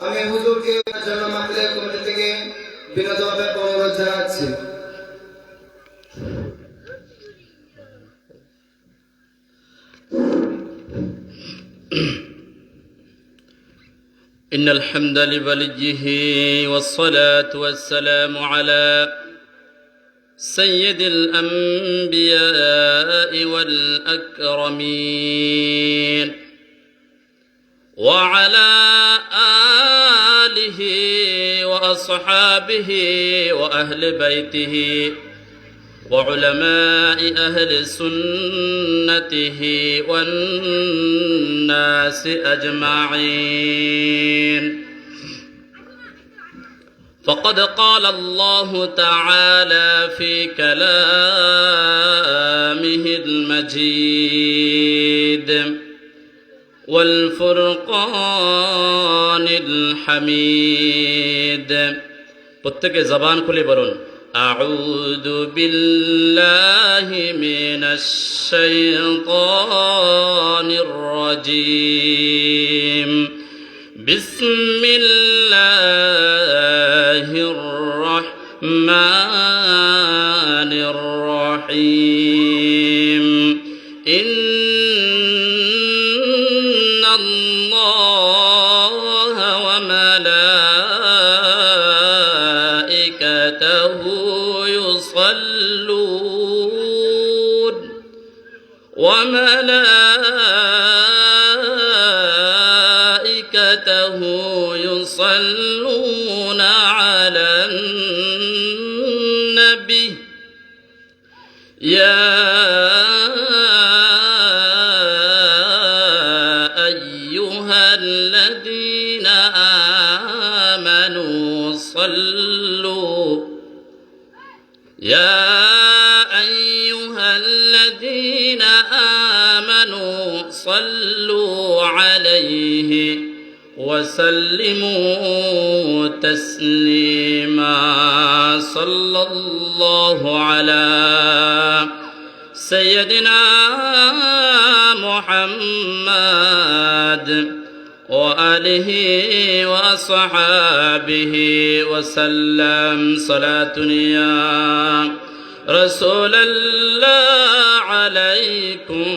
আমি হুজুরকে জন্য মাহফিলের কমিটি থেকে বিনোদনের অনুরোধ জানাচ্ছি। إن الحمد لوليه والصلاة والسلام على سيد الأنبياء والأكرمين وعلى آله وأصحابه وأهل بيته وعلماء أهل سنته والناس أجمعين. فقد قال الله تعالى في كلامه المجيد والفرقان الحميد. প্রত্যেকে জবান খুলে বলুন أعوذ بالله من الشيطان الرجيم. بسم الله الرحمن الرحيم. إن الله وملائكته يصلون على النبي يا أيها الذين آمنوا صلوا صلوا عليه وسلموا تسليما. صلى الله على سيدنا محمد وآله وصحابه وسلم. صلاة يا رسول الله عليكم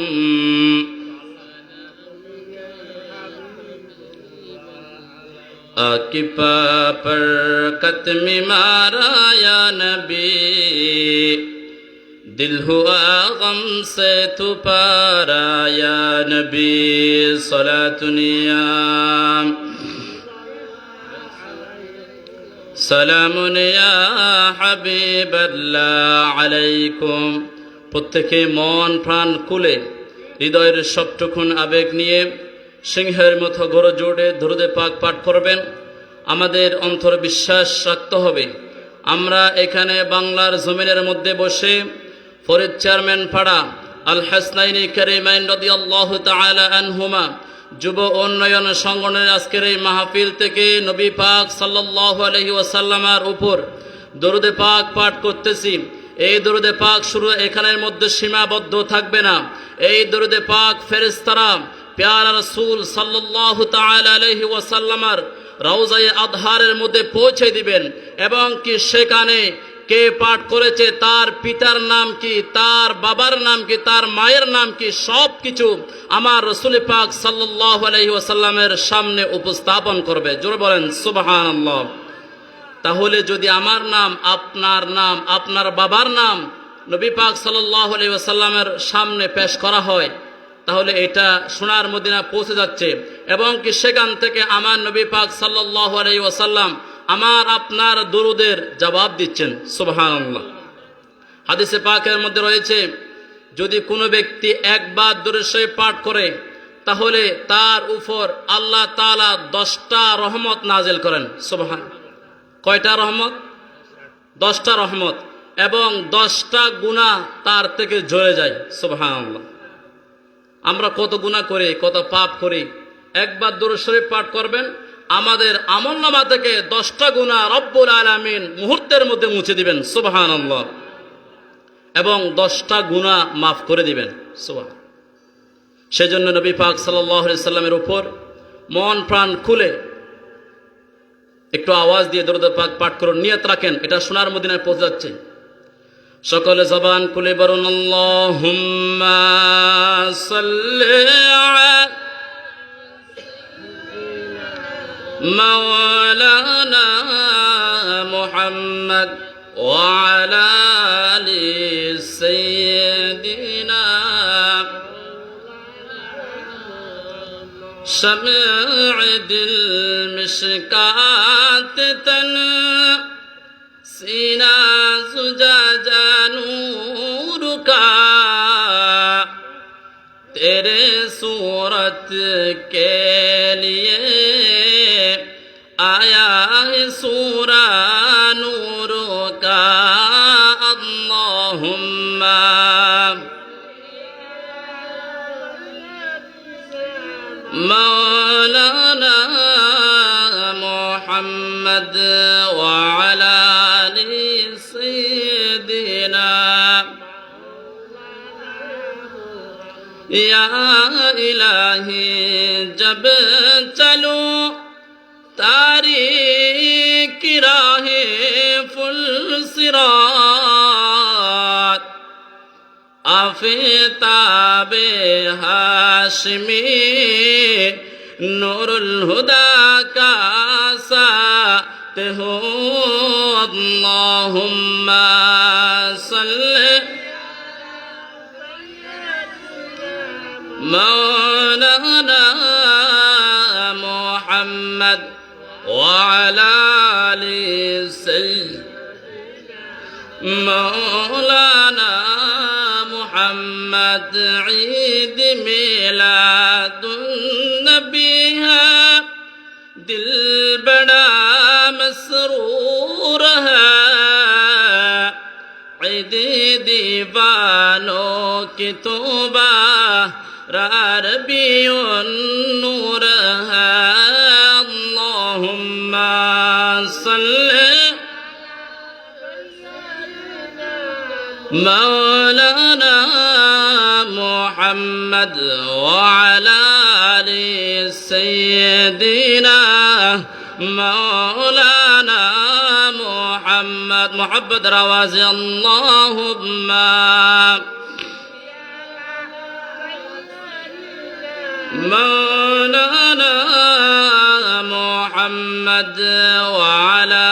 आकी पर कतम मारा या नबी दिल हुआ गम से तू पारा या नबी. सलातुनिया सलामुनिया হাবিবাল্লাহ আলাইকুম. প্রত্যেকে মন প্রাণ খুলে হৃদয়ের সবটুকুন আবেগ নিয়ে সিংহের মতো গড়ে জোড়ে দরুদে পাক পাঠ করবেন। আমাদের অন্তর বিশ্বাস রাখতে হবে আমরা এখানে বাংলার জমিনের মধ্যে বসে ফরিদ চেয়ারম্যান পাড়া আল হাসনাইনি কারিমাইন রাদিয়াল্লাহু তাআলা আনহুমা যুব উন্নয়ন সংগঠনের আজকের এই মাহফিল থেকে নবী পাক সাল্লাল্লাহু আলাইহি ওয়াসাল্লামের উপর দরুদে পাক পাঠ করতেছি। এই দরুদে পাক শুরু এখানের মধ্যে সীমাবদ্ধ থাকবে না। এই দরুদে পাক ফেরেশতারা প্যারা রাসূল সাল্লাল্লাহু তাআলা আলাইহি ওয়াসাল্লামের রওজায়ে আদহারের মধ্যে পৌঁছে দিবেন এবং কি সেখানে কে পাঠ করেছে, তার পিতার নাম কি, তার বাবার নাম কি, তার মায়ের নাম কি, সব কিছু আমার রাসূল পাক সাল্লাল্লাহু আলাইহি ওয়াসাল্লামের সামনে উপস্থাপন করবে। জোরে বলেন সুবহানাল্লাহ। তাহলে যদি আমার নাম, আপনার বাবার নাম নবী পাক সাল্লাল্লাহু আলাইহি ওয়াসাল্লামের সামনে পেশ করা হয় তাহলে এটা সোনার মদিনা পৌঁছে যাচ্ছে এবং কি সেখান থেকে আমার নবী পাক সাল্লাল্লাহু আলাইহি ওয়াসাল্লাম আমার আপনার দরুদের জবাব দিচ্ছেন। সুবহানাল্লাহ। হাদিসে পাকের মধ্যে রয়েছে যদি কোনো ব্যক্তি একবার দরুদ শরীফ পাঠ করে তাহলে তার উপর আল্লাহ তাআলা 10টা রহমত নাজিল করেন। সুবহানাল্লাহ। কয়টা রহমত? 10টা রহমত এবং 10টা গুনাহ তার থেকে ঝরে যায়। সুবহানাল্লাহ। আমরা কত গুনাহ করি, কত পাপ করি, একবার দরুদ শরীফ পাঠ করবেন আমাদের আমলনামা থেকে 10টা গুনাহ রব্বুল আলামিন মুহূর্তের মধ্যে মুছে দিবেন। সুবহানাল্লাহ। এবং 10টা গুনাহ মাফ করে দিবেন। সুবহান। সেজন্য নবী পাক সাল্লাল্লাহু আলাইহি সাল্লামের উপর মন প্রাণ খুলে একটু আওয়াজ দিয়ে দরুদ পাক পাঠ করুন, নিয়ত রাখেন এটা সোনার মদিনায় পৌঁছে যাচ্ছে। সকলে জবান খুলে বলুন আল্লাহুম্মা সাল্লি আলা মাওলানা মুহাম্মদ ওয়া আলা আলি সাইয়্যিদিনা شمعد المشكات سینا زجاجا نور کا تیرے صورت کے لیے آیا ہے سورہ نور کا اللہم مولانا محمد وعلى آل سيدنا یا الہی جب چلو تاریک راہ فل صراط آفتاب ہاشمی نور الہدا کا ساتھ ہو اللہم صلی مولانا محمد وعلى آل سيدنا مولانا محمد عید میلاد النبی ہے دل بڑا مسرور ہے عید دیوانوں کی توبہ ربیع النور ہے اللہم صلی مولانا محمد وعلى آل سيدنا مولانا محمد محبت رواز اللهم مولانا محمد وعلى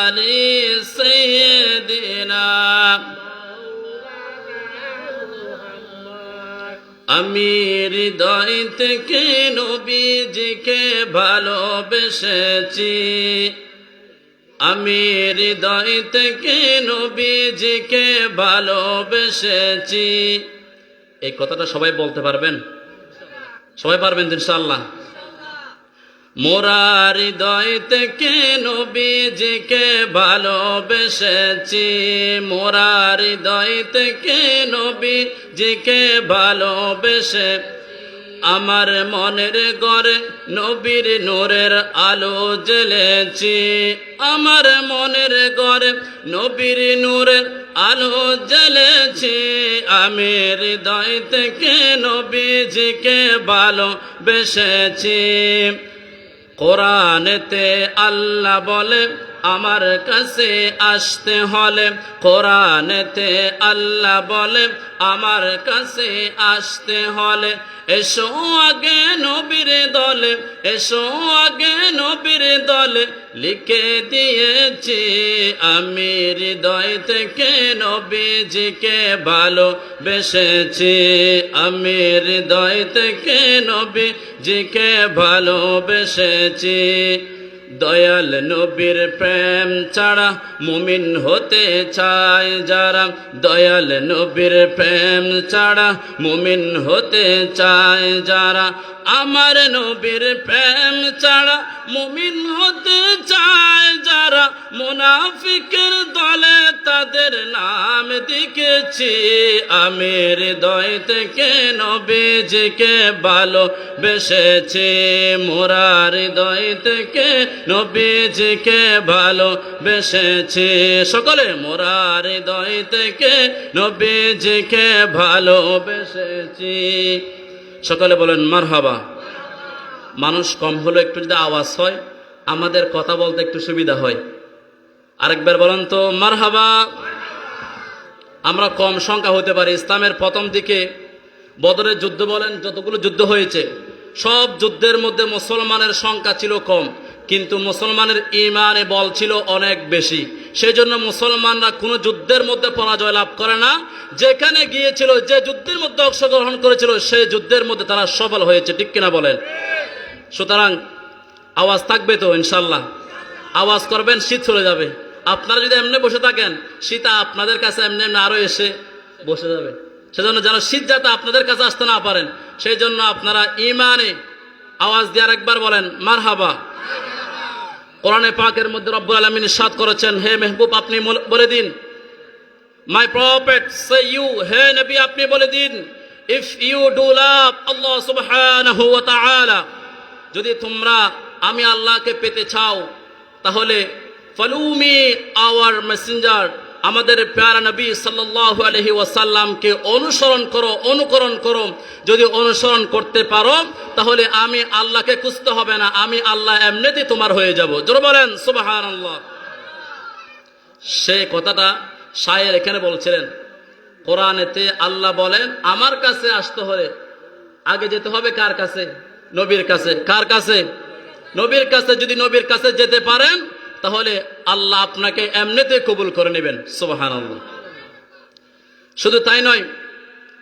آل سيدنا আমি হৃদয় থেকে নবীজিকে ভালোবেসেছি আমি হৃদয় থেকে নবীজিকে ভালোবেসেছি এই কথাটা সবাই বলতে পারবেন সবাই পারবেন ইনশাআল্লাহ মোরা হৃদয় থেকে নবীজিকে ভালোবেসেছি মোরা হৃদয় থেকে নবীজিকে ভালোবেসে আমার মনের ঘরে নবীর নূরের আলো জ্বেলেছি আমার মনের ঘরে নবীর নূরের আলো জ্বেলেছি আমি হৃদয় থেকে নবীজিকে ভালোবেসেছি কোরআনেতে আল্লাহ বলে আমার কাছে আসতে হলে কোরআনেতে আল্লাহ বলে আমার কাছে আসতে হলে এসো আগে নবীর দলে এসো আগে নবীর দলে লিখে দিয়েছি আমি হৃদয় থেকে নবীজিকে ভালোবেসেছি আমি হৃদয় থেকে নবীজিকে ভালোবেসেছি দয়াল নবীর প্রেম ছাড়া মুমিন হতে চায় যারা দয়াল নবীর প্রেম ছাড়া মুমিন হতে চায় যারা আমার নবীর প্রেম ছাড়া মুমিন হতে চায় যারা মুনাফিকের দলে তাদের নাম লিখেছি আমি হৃদয় থেকে নবীজিকে ভালোবেসেছি মোরা হৃদয় থেকে নবীজিকে ভালোবেসেছি সকলে মোরা হৃদয় থেকে নবীজিকে ভালোবেসেছি সকলে বলেন মারহাবা মানুষ কম হলো একটু যদি আওয়াজ হয় আমাদের কথা বলতে একটু সুবিধা হয়। আরেকবার বলেন তো মারহাবা। আমরা কম সংখ্যা হতে পারি। ইসলামের প্রথম দিকে বদরের যুদ্ধ বলেন, যতগুলো যুদ্ধ হয়েছে সব যুদ্ধের মধ্যে মুসলমানের সংখ্যা ছিল কম, কিন্তু মুসলমানের ঈমানে বল ছিল অনেক বেশি। সেই জন্য মুসলমানরা কোনো যুদ্ধের মধ্যে পরাজয় লাভ করে না। যেখানে গিয়েছিল, যে যুদ্ধের মধ্যে অংশগ্রহণ করেছিল, সেই যুদ্ধের মধ্যে তারা সফল হয়েছে। ঠিক কিনা বলেন? সুতরাং আওয়াজ থাকবে তো ইনশাল্লাহ? আওয়াজ করবেন, শীত চলে যাবে। আপনারা যদি এমনি বসে থাকেন, শীত আপনাদের কাছে এমনি এমনি আরো এসে বসে যাবে। সেজন্য যেন শীত যাতে আপনাদের কাছে আসতে না পারেন, সেই জন্য আপনারা ঈমানে আওয়াজ দিয়ে আরেকবার বলেন মারহাবা। কোরআনে পাকের মধ্যে রব্বুল আলামিন ইরশাদ করেছেন, হে মেহবুব আপনি বলে দিন, মাই প্রফেট সে ইউ, হে নবী আপনি বলে দিন, ইফ ইউ ডু লাভ আল্লাহ সুবহানাহু ওয়া তাআলা, যদি তোমরা আমি আল্লাহকে পেতে চাও তাহলে ফলুমি আওয়ার মেসেঞ্জার, আমাদের প্যারা নবী সাল্লাল্লাহু আলাইহি ওয়াসাল্লামকে অনুকরণ করো। যদি অনুসরণ করতে পারো তাহলে আমি আল্লাহকে খুঁজতে হবে না, আমি আল্লাহ এমনিতেই তোমার হয়ে যাব। জোরে বলেন সুবহানাল্লাহ। সেই কথাটা শায়ের এখানে বলছিলেন। কোরআনেতে আল্লাহ বলেন আমার কাছে আসতে হলে আগে যেতে হবে কার কাছে? নবীর কাছে। কার কাছে? নবীর কাছে। যদি নবীর কাছে যেতে পারেন তাহলে আল্লাহ আপনাকে এমনিতে কবুল করে নেবেন। সুবহানাল্লাহ। শুধু তাই নয়,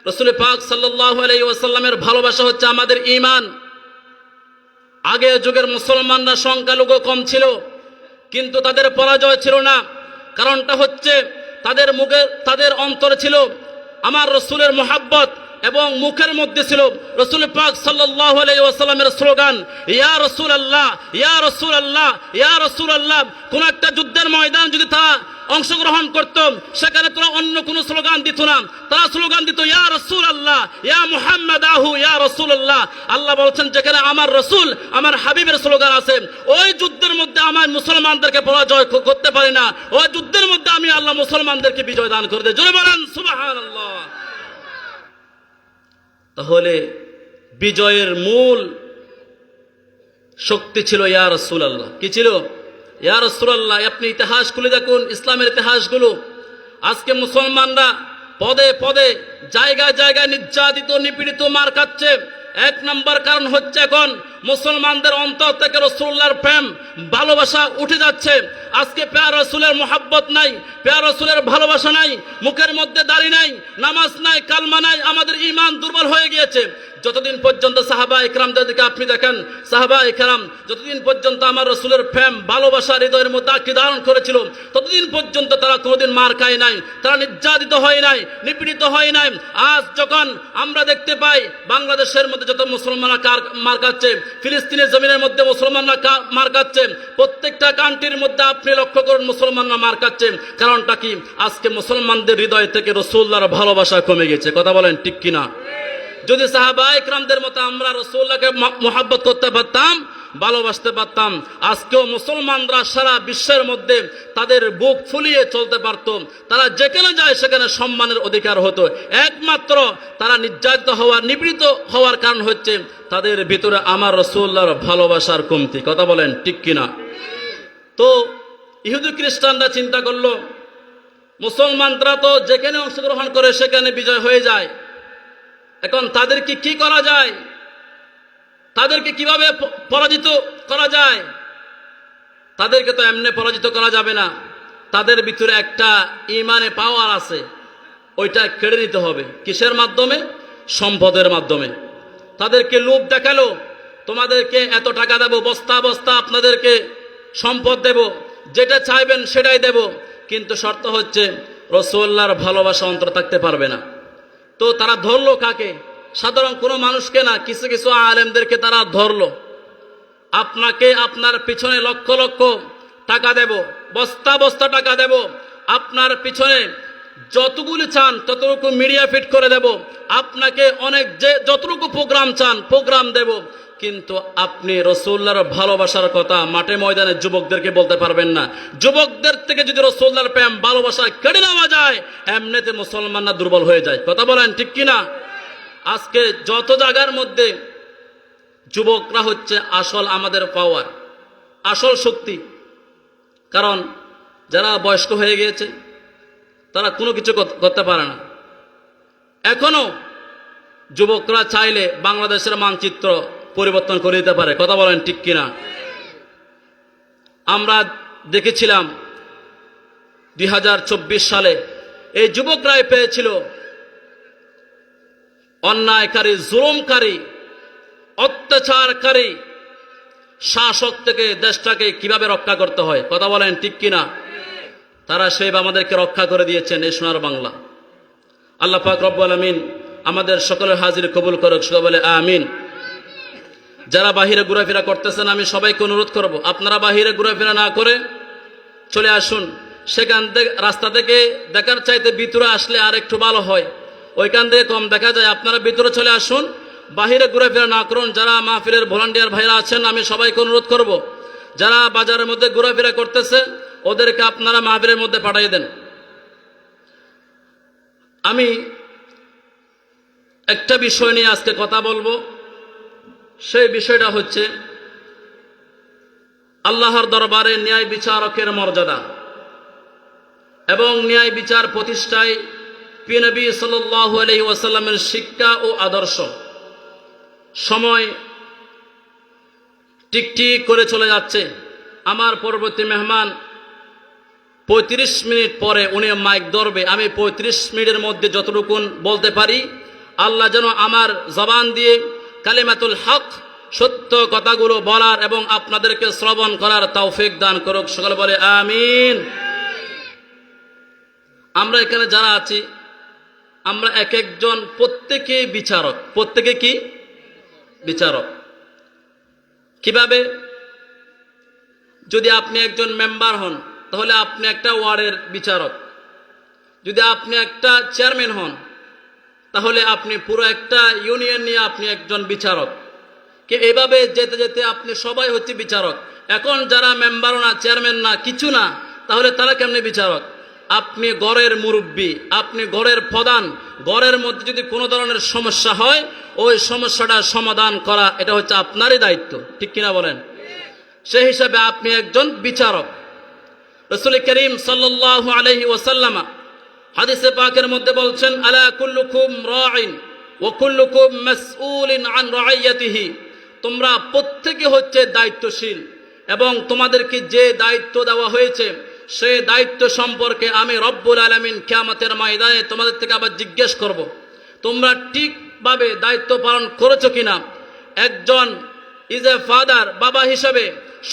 রাসূল পাক সাল্লাল্লাহু আলাইহি ওয়াসাল্লামের ভালোবাসা হচ্ছে আমাদের ঈমান। আগের যুগের মুসলমানরা সংখ্যালঘু কম ছিল, কিন্তু তাদের পরাজয় ছিল না। কারণটা হচ্ছে তাদের অন্তরে ছিল আমার রাসূলের মুহাব্বত, এবং মুখের মধ্যে ছিল রাসূল পাক সাল্লাল্লাহু আলাইহি ওয়াসাল্লামের স্লোগান, ইয়া রাসূলুল্লাহ, ইয়া রাসূলুল্লাহ, ইয়া রাসূলুল্লাহ। কোন একটা যুদ্ধের ময়দান যদি তারা অংশগ্রহণ করত, সেখানে তারা অন্য কোনো স্লোগান দিত না, তারা স্লোগান দিত ইয়া রাসূলুল্লাহ, ইয়া মুহাম্মাদাহু, ইয়া রাসূলুল্লাহ। আল্লাহ বলছেন যেখানে আমার রাসূল, আমার হাবিবের স্লোগান আছে, ওই যুদ্ধের মধ্যে আমার মুসলমানদেরকে পরাজয় করতে পারি না, ওই যুদ্ধের মধ্যে আমি আল্লাহ মুসলমানদেরকে বিজয় দান করে দেই। জোরে বলেন সুবহানাল্লাহ। তাহলে বিজয়ের মূল শক্তি ছিল ইয়া রাসূলুল্লাহ। কি ছিল? ইয়া রাসূলুল্লাহ। আপনি ইতিহাস খুলে দেখুন, ইসলামের ইতিহাসগুলো। আজকে মুসলমানরা পদে পদে জায়গায় জায়গায় নির্যাতিত, নিপীড়িত, মার খাচ্ছে। এক নম্বর কারণ হচ্ছে এখন মুসলমানদের অন্তর থেকে রাসূলুল্লাহর প্রেম, ভালোবাসা উঠে যাচ্ছে। আজকে প্যারা রাসূলের মুহাব্বত নাই, প্যারা রাসূলের ভালোবাসা নাই, মুখের মধ্যে দাড়ি নাই, নামাজ নাই, কালমা নাই, আমাদের ঈমান দুর্বল হয়ে গিয়েছে। যতদিন পর্যন্ত সাহাবা ইকরামদের দিকে আপনি দেখেন, সাহাবা ইকরাম যতদিন পর্যন্ত আমার রাসূলের প্রেম, ভালোবাসা হৃদয়ের মধ্যে আঁকি ধারণ করেছিল, ততদিন পর্যন্ত তারা কোনোদিন মার খায় নাই, তারা নির্যাতিত হয় নাই, নিপীড়িত হয় নাই। আজ যখন আমরা দেখতে পাই বাংলাদেশের মধ্যে যত মুসলমানরা মার খাচ্ছে, ফিলিস্তিনের জমিনের মধ্যে মুসলমানরা মার খাচ্ছে, প্রত্যেকটা কান্ট্রির মধ্যে আপনি লক্ষ্য করুন মুসলমানরা মার খাচ্ছে। কারণটা কি? আজকে মুসলমানদের হৃদয় থেকে রাসূলুল্লাহর ভালোবাসা কমে গেছে। কথা বলেন ঠিক কিনা? যদি সাহাবা ইকরামদের মতো আমরা রাসূলুল্লাহকে মুহাব্বত করতে পারতাম, ভালোবাসতে পারতাম, আজকেও মুসলমানরা সারা বিশ্বের মধ্যে তাদের বুক ফুলিয়ে চলতে পারত। তারা যেখানে যায় সেখানে সম্মানের অধিকার হতো। একমাত্র তারা নির্যাতিত হওয়ার, নিপীড়িত হওয়ার কারণ হচ্ছে তাদের ভিতরে আমার রাসূলুল্লাহর ভালোবাসার কমতি। কথা বলেন ঠিক কিনা? তো ইহুদি খ্রিস্টানরা চিন্তা করলো মুসলমানরা তো যেখানে অংশগ্রহণ করে সেখানে বিজয় হয়ে যায়, এখন তাদেরকে কি করা যায়? তাদেরকে কিভাবে পরাজিত করা যায়? তাদেরকে তো এমনি পরাজিত করা যাবে না। তাদের ভিতরে একটা ঈমানে পাওয়ার আছে, ওইটা কেড়ে নিতে হবে। কিসের মাধ্যমে? সম্পদের মাধ্যমে। তাদেরকে লোভ দেখালো, তোমাদেরকে এত টাকা দেব, বস্তা বস্তা আপনাদেরকে সম্পদ দেব, যেটা চাইবেন সেটাই দেব, কিন্তু শর্ত হচ্ছে রাসূলুল্লাহর ভালোবাসা অন্তর থাকতে পারবে না। তো তারা ধরলো কাকে? সাধারণ কোনো মানুষকে না, কিছু কিছু আলেমদেরকে তারা ধরলো। আপনাকে আপনার পিছনে লক্ষ লক্ষ টাকা দেব, বস্তা বস্তা টাকা দেব, আপনার পিছনে যতগুলি চান ততটুকু মিডিয়া ফিট করে দেব, আপনাকে অনেক যতটুকু প্রোগ্রাম চান প্রোগ্রাম দেব, কিন্তু আপনি রাসূলুল্লাহর ভালোবাসার কথা মাঠে ময়দানে যুবকদেরকে বলতে পারবেন না। যুবকদের থেকে যদি রাসূলুল্লাহর প্রেম, ভালোবাসা কেড়ে নেওয়া যায়, এমনিতে মুসলমানরা দুর্বল হয়ে যায়। কথা বলেন ঠিক কিনা? আজকে যত জায়গার মধ্যে যুবকরা হচ্ছে আসল আমাদের পাওয়ার। আসল শক্তি। কারণ যারা বয়স্ক হয়ে গিয়েছে তারা কোনো কিছু করতে পারে না। এখনো যুবকরা চাইলে বাংলাদেশের মানচিত্র পরিবর্তন করে দিতে পারে। কথা বলেন ঠিক কিনা? আমরা দেখেছিলাম 2024 সালে এই যুবকরাই পেয়েছিল অন্যায়কারী, জুলুমকারী, অত্যাচারকারী শাসক থেকে দেশটাকে কিভাবে রক্ষা করতে হয়। কথা বলেন ঠিক কিনা? তারা সেইভাবে আমাদেরকে রক্ষা করে দিয়েছেন এই সোনার বাংলা। আল্লাহ পাক রব্বুল আমিন আমাদের সকলের হাজির কবুল করুক, সবাই বলে আমিন। যারা বাহিরে ঘোরাফেরা করতেছেন আমি সবাইকে অনুরোধ করব, আপনারা বাহিরে ঘোরাফেরা না করে চলে আসুন। সেখান থেকে রাস্তা থেকে দেখার চাইতে ভিতরে আসলে আর একটু ভালো হয়, ওইখান থেকে কম দেখা যায়। আপনারা ভিতরে চলে আসুন, বাহিরে ঘোরাফেরা না করুন। যারা মাহফিলের ভলান্টিয়ার ভাইরা আছেন আমি সবাইকে অনুরোধ করব, যারা বাজারের মধ্যে ঘোরাফেরা করতেছে ওদেরকে আপনারা মাহফিলের মধ্যে পাঠিয়ে দেন। আমি একটা বিষয় নিয়ে আজকে কথা বলবো, সেই বিষয়টা হচ্ছে আল্লাহর দরবারে ন্যায় বিচারকের মর্যাদা এবং ন্যায় বিচার প্রতিষ্ঠায় প্রিয় নবী সাল্লাল্লাহু আলাইহি ওয়াসাল্লামের শিক্ষা ও আদর্শ। সময় টিকটিক করে চলে যাচ্ছে। আমার পরবর্তী মেহমান 35 মিনিট পরে উনি মাইক ধরবে। আমি 35 মিনিটের মধ্যে যতটুকু বলতে পারি আল্লাহ যেন আমার জবান দিয়ে কালিমাতুল হক, সত্য কথাগুলো বলার এবং আপনাদেরকে শ্রবণ করার তৌফিক দান করুক। সকলে বলে আমিন। আমরা এখানে যারা আছি আমরা এক একজন প্রত্যেকেই বিচারক। প্রত্যেকে কি বিচারক? কিভাবে? যদি আপনি একজন মেম্বার হন তাহলে আপনি একটা ওয়ার্ডের বিচারক। যদি আপনি একটা চেয়ারম্যান হন তাহলে আপনি পুরো একটা ইউনিয়ন নিয়ে আপনি একজন বিচারক। এভাবে যেতে যেতে আপনি সবাই হচ্ছে বিচারক। এখন যারা মেম্বারও না, চেয়ারম্যান না, কিছু না, তাহলে তারা কেমনে বিচারক? আপনি গড়ের মুরব্বী, আপনি গড়ের প্রধান। গড়ের মধ্যে যদি কোনো ধরনের সমস্যা হয় ওই সমস্যাটা সমাধান করা এটা হচ্ছে আপনারই দায়িত্ব। ঠিক কিনা বলেন? সেই হিসাবে আপনি একজন বিচারক। রাসূল করিম সাল্লাল্লাহু আলাইহি ওয়াসাল্লাম হাদিসে পাকের মধ্যে বলছেন, আলা কুল্লুকুম রাঈন ওয়া কুল্লুকুম মাসউলিন আন রাইয়াতিহি। তোমরা প্রত্যেকে হচ্ছে দায়িত্বশীল এবং তোমাদেরকে যে দায়িত্ব দেওয়া হয়েছে সেই দায়িত্ব সম্পর্কে আমি রব্বুল আলামিন কিয়ামতের ময়দানে তোমাদের থেকে আবার জিজ্ঞেস করব, তোমরা ঠিকভাবে দায়িত্ব পালন করেছো কিনা। একজন ইজ এ ফাদার, বাবা হিসেবে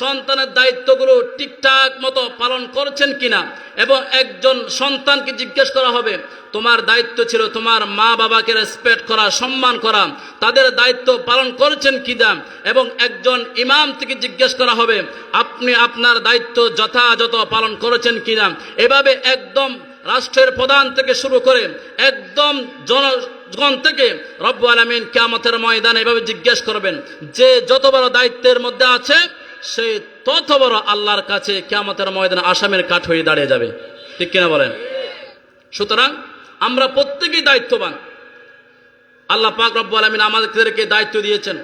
সন্তানের দায়িত্বগুলো ঠিকঠাক মতো পালন করছেন কিনা। এবং একজন সন্তানকে জিজ্ঞেস করা হবে তোমার দায়িত্ব ছিল তোমার মা বাবাকে রেসপেক্ট করা, সম্মান করা, তাদের দায়িত্ব পালন করেছেন কিনা। এবং একজন ইমাম থেকে জিজ্ঞেস করা হবে আপনি আপনার দায়িত্ব যথাযথ পালন করেছেন কিনা। এভাবে একদম রাষ্ট্রের প্রধান থেকে শুরু করে একদম জনগণ থেকে রব্বুল আলামিন কিয়ামতের ময়দানে এভাবে জিজ্ঞেস করবেন। যে যত বড় দায়িত্বের মধ্যে আছে সে তত বড় আল্লাহর কাছে কিয়ামতের ময়দানে আসামের কাঠ হয়ে দাঁড়িয়ে যাবে। ঠিক কিনা বলেন? সুতরাং আমরা প্রত্যেকেই দায়িত্ববান। আল্লাহ পাক রব্বুল আলামিন আমাদেরকে দায়িত্ব দিয়েছেন।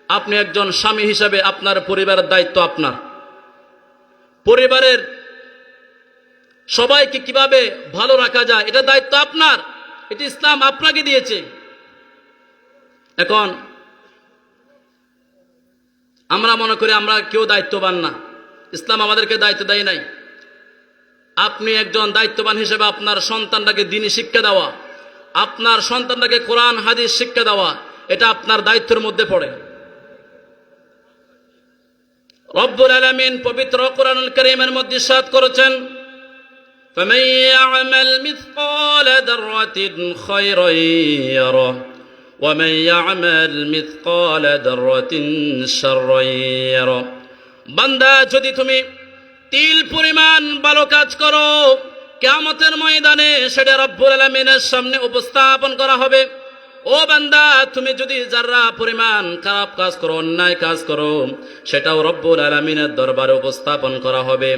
আপনি একজন স্বামী হিসাবে আপনার পরিবারের দায়িত্ব আপনার। পরিবারের সবাইকে কিভাবে ভালো রাখা যায় এটা দায়িত্ব আপনার। এটি ইসলাম আপনাকে দিয়েছে। এখন আমরা মনে করি আমরা কেউ দায়িত্ববান না, ইসলাম আমাদেরকে দায়িত্ব দেয় নাই। আপনি একজন দায়িত্ববান হিসেবে আপনার সন্তানটাকে দ্বীনি শিক্ষা দেওয়া, আপনার সন্তানটাকে কোরআন হাদিস শিক্ষা দেওয়া, এটা আপনার দায়িত্বের মধ্যে পড়ে। রব্বুল আলামিন পবিত্র কোরআনুল কারীমের মধ্যে ইরশাদ করেছেন, فَمَن يَعْمَلْ مِثْقَالَ ذَرَّةٍ خَيْرًا يَرَهُ وَمَن يَعْمَلْ مِثْقَالَ ذَرَّةٍ شَرًّا يَرَهُ। বান্দা, যদি তুমি তিল পরিমাণ ভালো কাজ করো, কিয়ামতের ময়দানে সেটা রব্বুল আলামিনের সামনে উপস্থাপন করা হবে। ও বান্দা, তুমি যদি যারা পরিমাণ খারাপ কাজ করো, অন্যায় কাজ করো, সেটাও রব্বুল আলামিনের দরবারে উপস্থাপন করা হবে।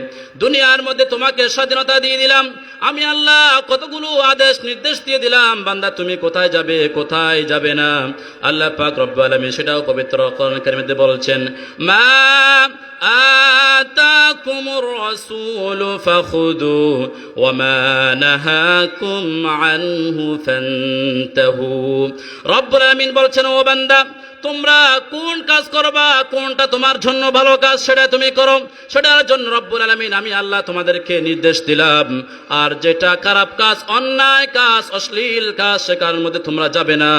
দুনিয়ার মধ্যে তোমাকে স্বাধীনতা দিয়ে দিলাম, আমি আল্লাহ কতগুলো আদেশ নির্দেশ দিয়ে দিলাম, বান্দা তুমি কোথায় যাবে কোথায় যাবে না, আল্লাহ পাক রব্বুল আলামিন সেটাও পবিত্র কোরআন কারীমের মধ্যে বলছেন, মা আতাকুমুর রাসূলু ফাখুদু ওয়া মা নাহাকুম আনহু ফান্তাহু। রব্বুল আলামিন বলছেন, ও বান্দা, তোমরা কোন কাজ করবা, কোনটা তোমার জন্য ভালো কাজ সেটা তুমি করো, সেটার জন্য রব্বুল আলামিন আমি আল্লাহ তোমাদেরকে নির্দেশ দিলাম। আর যেটা খারাপ কাজ, অন্যায় কাজ, অশ্লীল কাজ, সেটার মধ্যে তোমরা যাবে না,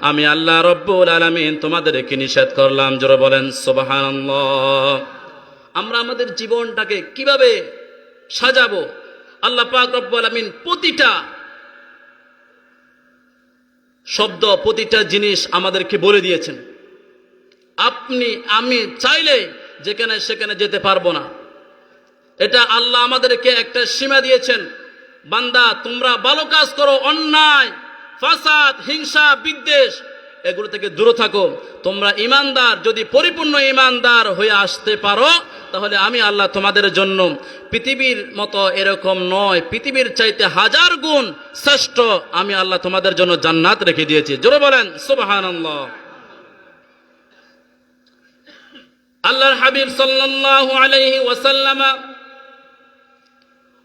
আমি আল্লাহ রব্বুল আলামিন তোমাদেরকে নিষেধ করলাম। জোরে বলেন সুবহানাল্লাহ। আমরা আমাদের জীবনটাকে কিভাবে সাজাবো, আল্লাহ পাক রব্বুল আলামিন প্রতিটা শব্দ, প্রতিটা জিনিস আমাদেরকে বলে দিয়েছেন। আপনি আমি চাইলে যেখানে সেখানে যেতে পারবো না, এটা আল্লাহ আমাদেরকে একটা সীমা দিয়েছেন। বান্দা তোমরা ভালো কাজ করো, অন্যায়, ফাসাদ, হিংসা, বিদ্বেষ এগুলো থেকে দূরে থাকো। তোমরা ইমানদার, যদি পরিপূর্ণ ইমানদার হয়ে আসতে পারো, তাহলে আমি আল্লাহ তোমাদের জন্য পৃথিবীর মতো এরকম নয়, পৃথিবীর চাইতে হাজার গুণ শ্রেষ্ঠ আমি আল্লাহ তোমাদের জন্য জান্নাত রেখে দিয়েছি। জোরে বলেন সুবহানাল্লাহ। আল্লাহর হাবিব সাল্লাল্লাহু আলাইহি ওয়াসাল্লাম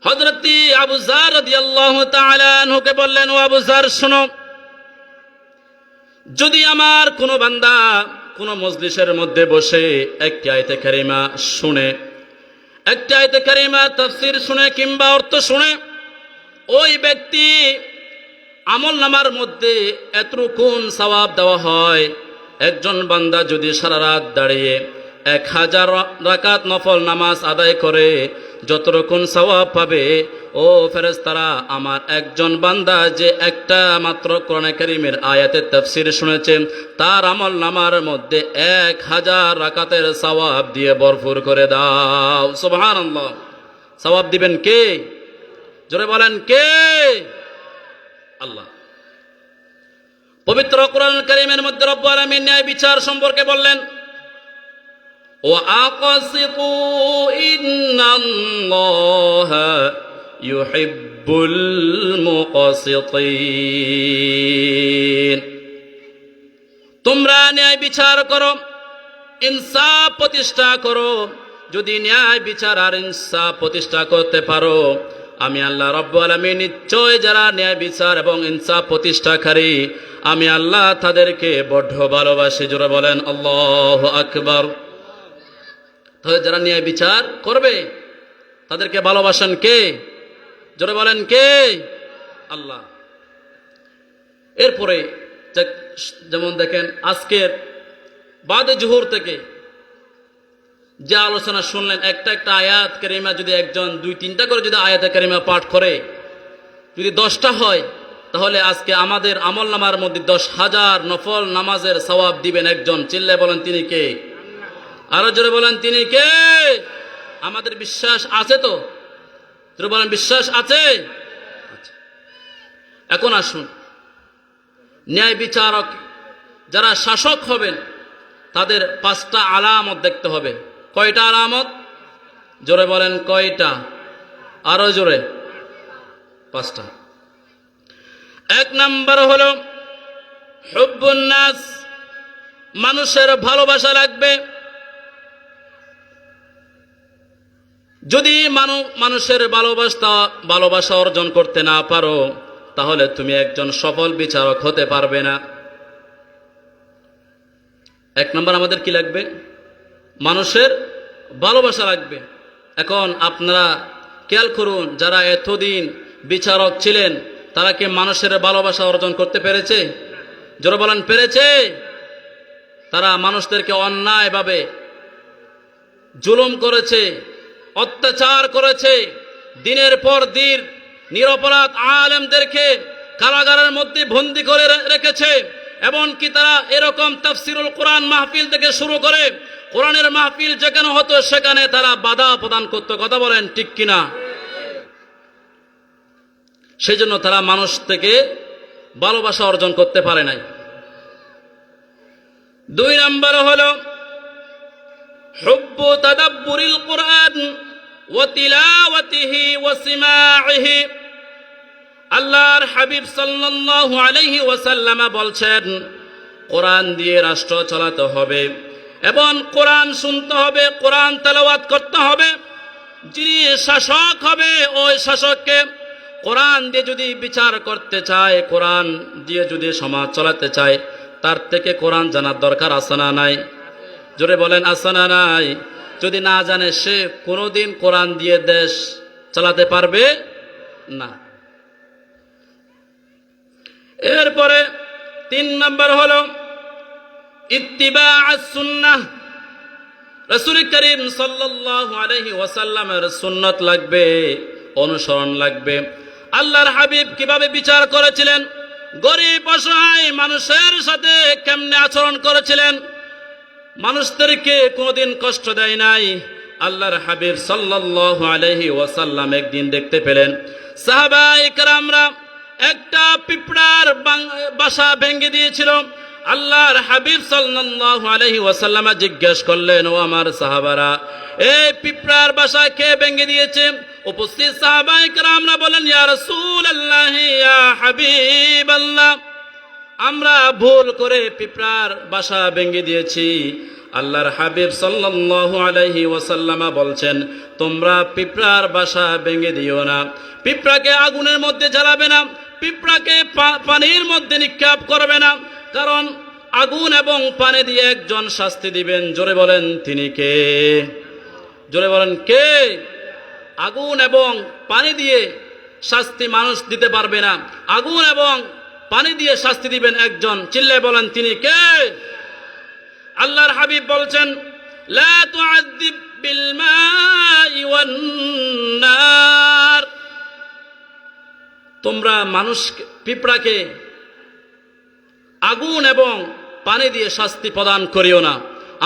হযরত আবু যার রাদিয়াল্লাহু তাআলা আনহুকে বললেন, ও আবু যার শোনো, যদি আমার কোনো বান্দা কোনো মজলিসের মধ্যে বসে একটি আয়াতে কারিমা শুনে, একটি আয়াতে কারিমা তাফসীর শুনে কিংবা অর্থ শুনে, ওই ব্যক্তি আমলনামার মধ্যে এতটুকু সওয়াব দেওয়া হয়। একজন বান্দা যদি সারা রাত দাঁড়িয়ে 1000 রাকাত নফল নামাজ আদায় করে যতটুকু সওয়াব পাবে, ও ফেরেশতারা, আমার একজন বান্দা যে একটা মাত্র কোরআন কারীমের আয়াতের তাফসীর শুনেছে, তার আমল নামার মধ্যে 1000 রাকাতের সওয়াব দিয়ে ভরপুর করে দাও। সুবহানাল্লাহ। সওয়াব দিবেন কে? জোরে বলেন কে? আল্লাহ। পবিত্র কোরআন কারীমের মধ্যে রব্বুল আলামিন ন্যায় বিচার সম্পর্কে বললেন, وَأَقْسِطُوا إِنَّ اللَّهَ يُحِبُّ الْمُقْسِطِينَ। তোমরা ন্যায় বিচার করো, ইনসাফ প্রতিষ্ঠা করো। যদি ন্যায় বিচার আর ইনসাফ প্রতিষ্ঠা করতে পারো, আমি আল্লাহ রব্বুল আলামিন নিশ্চয় যারা ন্যায় বিচার এবং ইনসাফ প্রতিষ্ঠাকারী, আমি আল্লাহ তাদেরকে বড় ভালোবাসি। জোরে বলেন আল্লাহু আকবার। তাহলে যারা ন্যায় বিচার করবে তাদেরকে ভালোবাসেন কে? জোরে বলেন কে? আল্লাহ। এরপরে যেমন দেখেন, আজকের বাদে জোহর থেকে যে আলোচনা শুনলেন, একটা একটা আয়াত কারিমা যদি একজন 2-3টা করে যদি আয়াত কারিমা পাঠ করে, যদি 10টা হয়, তাহলে আজকে আমাদের আমলনামার মধ্যে 10,000 নফল নামাজের সওয়াব দিবেন একজন। চিল্লায় বলেন তিনি কে? আরো জোরে বলেন তিনি কে? আমাদের বিশ্বাস আছে তো? জোরে বলেন বিশ্বাস আছে? এখন আসুন, ন্যায় বিচারক যারা শাসক হবেন তাদের 5টা আলামত দেখতে হবে। কয়টা আলামত? জোরে বলেন কয়টা? আরো জোরে। 5টা। 1 নাম্বার হলো হুব্বুন নাস, মানুষের ভালোবাসা লাগবে। যদি মানুষের ভালোবাসা অর্জন করতে না পারো, তাহলে তুমি একজন সফল বিচারক হতে পারবে না। 1 নম্বর আমাদের কি লাগবে? মানুষের ভালোবাসা লাগবে। এখন আপনারা খেয়াল করুন, যারা এতদিন বিচারক ছিলেন তারা কি মানুষের ভালোবাসা অর্জন করতে পেরেছে? জোরে বলেন পেরেছে? তারা মানুষদেরকে অন্যায়ভাবে জুলুম করেছে, অত্যাচার করেছে, দিনের পর দিন নিরপরাধ আলেমদেরকে কারাগারের মধ্যে বন্দী করে রেখেছে। এমনকি তারা এরকম তাফসিরুল কোরআন মাহফিল থেকে শুরু করে কোরআনের মাহফিল যেখানে হতো সেখানে তারা বাধা প্রদান করত। কথা বলেন ঠিক কিনা? সেজন্য তারা মানুষ থেকে ভালোবাসা অর্জন করতে পারে নাই। দুই নম্বর হলো হুব্বু তাদাব্বুরিল কুরআন ওয়া তিলাওয়াতিহি ওয়া সিমা'iহি। আল্লাহর হাবিব সাল্লাল্লাহু আলাইহি ওয়াসাল্লাম বলছেন, কোরআন দিয়ে রাষ্ট্র চালাতে হবে এবং কোরআন শুনতে হবে, কোরআন তেলাওয়াত করতে হবে। যিনি শাসক হবে ওই শাসককে কোরআন দিয়ে যদি বিচার করতে চায়, কোরআন দিয়ে যদি সমাজ চালাতে চায়, তার থেকে কোরআন জানার দরকার আছে না নাই? জোরে বলেন আছে না নাই? যদি না জানে সে কোনোদিন কোরআন দিয়ে দেশ চালাতে পারবে না। এরপরে 3 নম্বর হলো ইত্তিবা'আস সুন্নাহ। রাসূল করিম সাল্লাল্লাহু আলাইহি ওয়াসাল্লামের সুন্নাত লাগবে, অনুসরণ লাগবে। আল্লাহর হাবিব কিভাবে বিচার করেছিলেন, গরিব অসহায় মানুষের সাথে কেমনে আচরণ করেছিলেন, মানুষদেরকে কোনোদিন কষ্ট দেয় নাই। আল্লাহর হাবিব সাল্লাল্লাহু আলাইহি ওয়াসাল্লাম একদিন দেখতে পেলেন সাহাবায়ে কেরামরা একটা পিঁপড়ার বাসা ভেঙে দিয়েছিল। আল্লাহর হাবিব সাল্লাল্লাহু আলাইহি ওয়াসাল্লাম জিজ্ঞেস করলেন, ও আমার সাহাবারা, এই পিঁপড়ার বাসা কে ভেঙে দিয়েছে? উপস্থিত সাহাবায়ে কেরামরা বলেন, ইয়া রাসূলুল্লাহ, ইয়া হাবিবাল্লাহ, আমরা ভুল করে পিঁপড়ার বাসা ভেঙে দিয়েছি। আল্লাহর হাবিব সাল্লাল্লাহু আলাইহি ওয়াসাল্লাম বলছেন, তোমরা পিঁপড়ার বাসা ভেঙে দিও না, পিঁপড়াকে আগুনের মধ্যে জ্বালাবে না, পিঁপড়াকে পানির মধ্যে নিক্ষেপ করবে না, কারণ আগুন এবং পানি দিয়ে একজন শাস্তি দিবেন। জোরে বলেন তিনি কে? জোরে বলেন কে? আগুন এবং পানি দিয়ে শাস্তি মানুষ দিতে পারবে না, আগুন এবং পানি দিয়ে শাস্তি দিবেন একজন। চিল্লায় বলেন তিনি কে? আল্লাহর হাবিব বলছেন, লা তুআযিব বিল মা'i ওয়ান নার, তোমরা মানুষ পিঁপড়াকে আগুন এবং পানি দিয়ে শাস্তি প্রদান করিও না।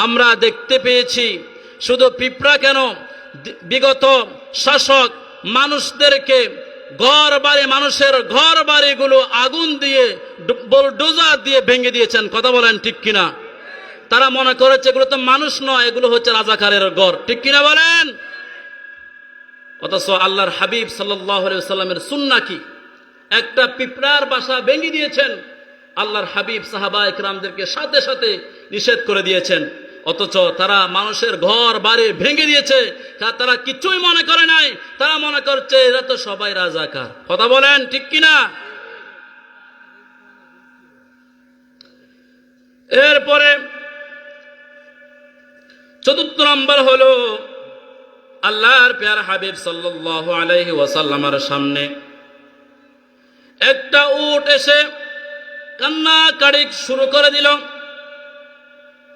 আমরা দেখতে পেয়েছি শুধু পিঁপড়া কেন, বিগত শাসক মানুষদেরকে ঘর বাড়ি, মানুষের ঘর বাড়িগুলো আগুন দিয়ে বুলডোজার দিয়ে ভেঙে দিয়েছেন। কথা বলেন ঠিক কিনা? তারা মনে করেছে এগুলো তো মানুষ নয়, এগুলো হচ্ছে রাজাকারের ঘর। ঠিক কিনা বলেন? অথচ আল্লাহর হাবিব সাল্লাল্লাহু আলাইহি ওয়াসাল্লামের সুন্নাহ কি? একটা পিঁপড়ার বাসা ভেঙে দিয়েছেন। আল্লাহর হাবিব সাহাবায়ে কেরামদেরকে সাথে সাথে নিষেধ করে দিয়েছেন, অথচ তারা মানুষের ঘর বাড়ি ভেঙে দিয়েছে। তারা কিছুই মনে করে নাই, তারা মনে করছে এরা তো সবাই রাজাকার। কথা বলেন ঠিক কিনা? এরপরে 4 নম্বর হলো আল্লাহর প্যারা হাবিব সাল্লাল্লাহু আলাইহি ওয়াসাল্লামের সামনে একটা উট এসে কান্নাকাটি শুরু করে দিল।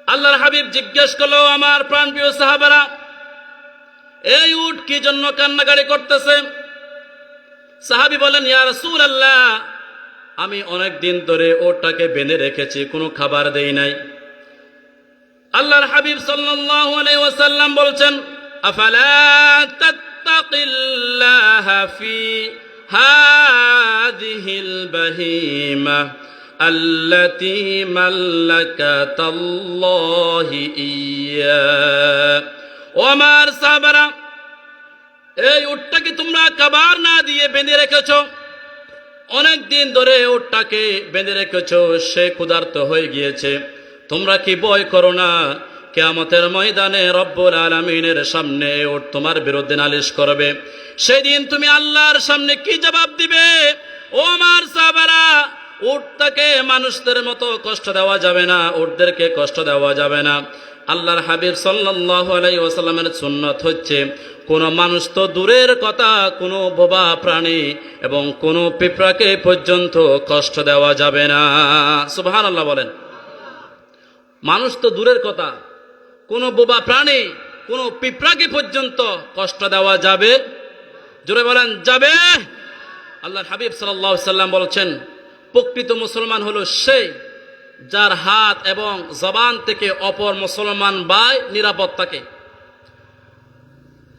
আল্লাহর হাবিব জিজ্ঞেস করলো, আমার প্রাণপ্রিয় সাহাবারা, এই উট কি জন্য কান্নাকাটি করতেছে? সাহাবী বলেন, ইয়া রাসূলুল্লাহ, আমি অনেক দিন ধরে উটটাকে বেঁধে রেখেছি, কোনো খাবার দেই নাই। আল্লাহর হাবিব সাল্লাল্লাহু আলাইহি ওয়াসাল্লাম বলছেন, আফালা তাত্তাকিল্লাহা ফি হাযিহিল বাহিমা আল্লাতী মাল্লাকাতাল্লাহু ইয়্যা। ও আমার সাহাবারা, এই উটটাকে তোমরা খাবার না দিয়ে বেঁধে রেখেছো, অনেক দিন ধরে উটটাকে বেঁধে রেখেছো, সে ক্ষুধার্ত হয়ে গিয়েছে। তোমরা কি ভয় করো না কিয়ামতের ময়দানে রব্বুল আলামিনের সামনে উট তোমার বিরুদ্ধে নালিশ করবে? সেদিন তুমি আল্লাহর সামনে কি জবাব দিবে? ও আমার সাহাবারা, উটটাকে মানুষদের মতো কষ্ট দেওয়া যাবে না, উটদেরকে কষ্ট দেওয়া যাবে না। আল্লাহর হাবিব সাল্লাল্লাহু আলাইহি ওয়াসাল্লামের সুন্নাত হচ্ছে, কোন মানুষ তো দূরের কথা, কোনো বোবা প্রাণী এবং কোনো পিঁপড়াকে পর্যন্ত কষ্ট দেওয়া যাবে না। সুবহানাল্লাহ বলেন। মানুষ তো দূরের কথা, কোনো বোবা প্রাণী, কোনো পিঁপড়াকে পর্যন্ত কষ্ট দেওয়া যাবে? জোরে বলেন যাবে? আল্লাহর হাবিব সাল্লাল্লাহু আলাইহি ওয়াসাল্লাম বলছেন, প্রকৃত মুসলমান হলো সে যার হাত এবং জবান থেকে অপর মুসলমান ভাই নিরাপদ থাকে।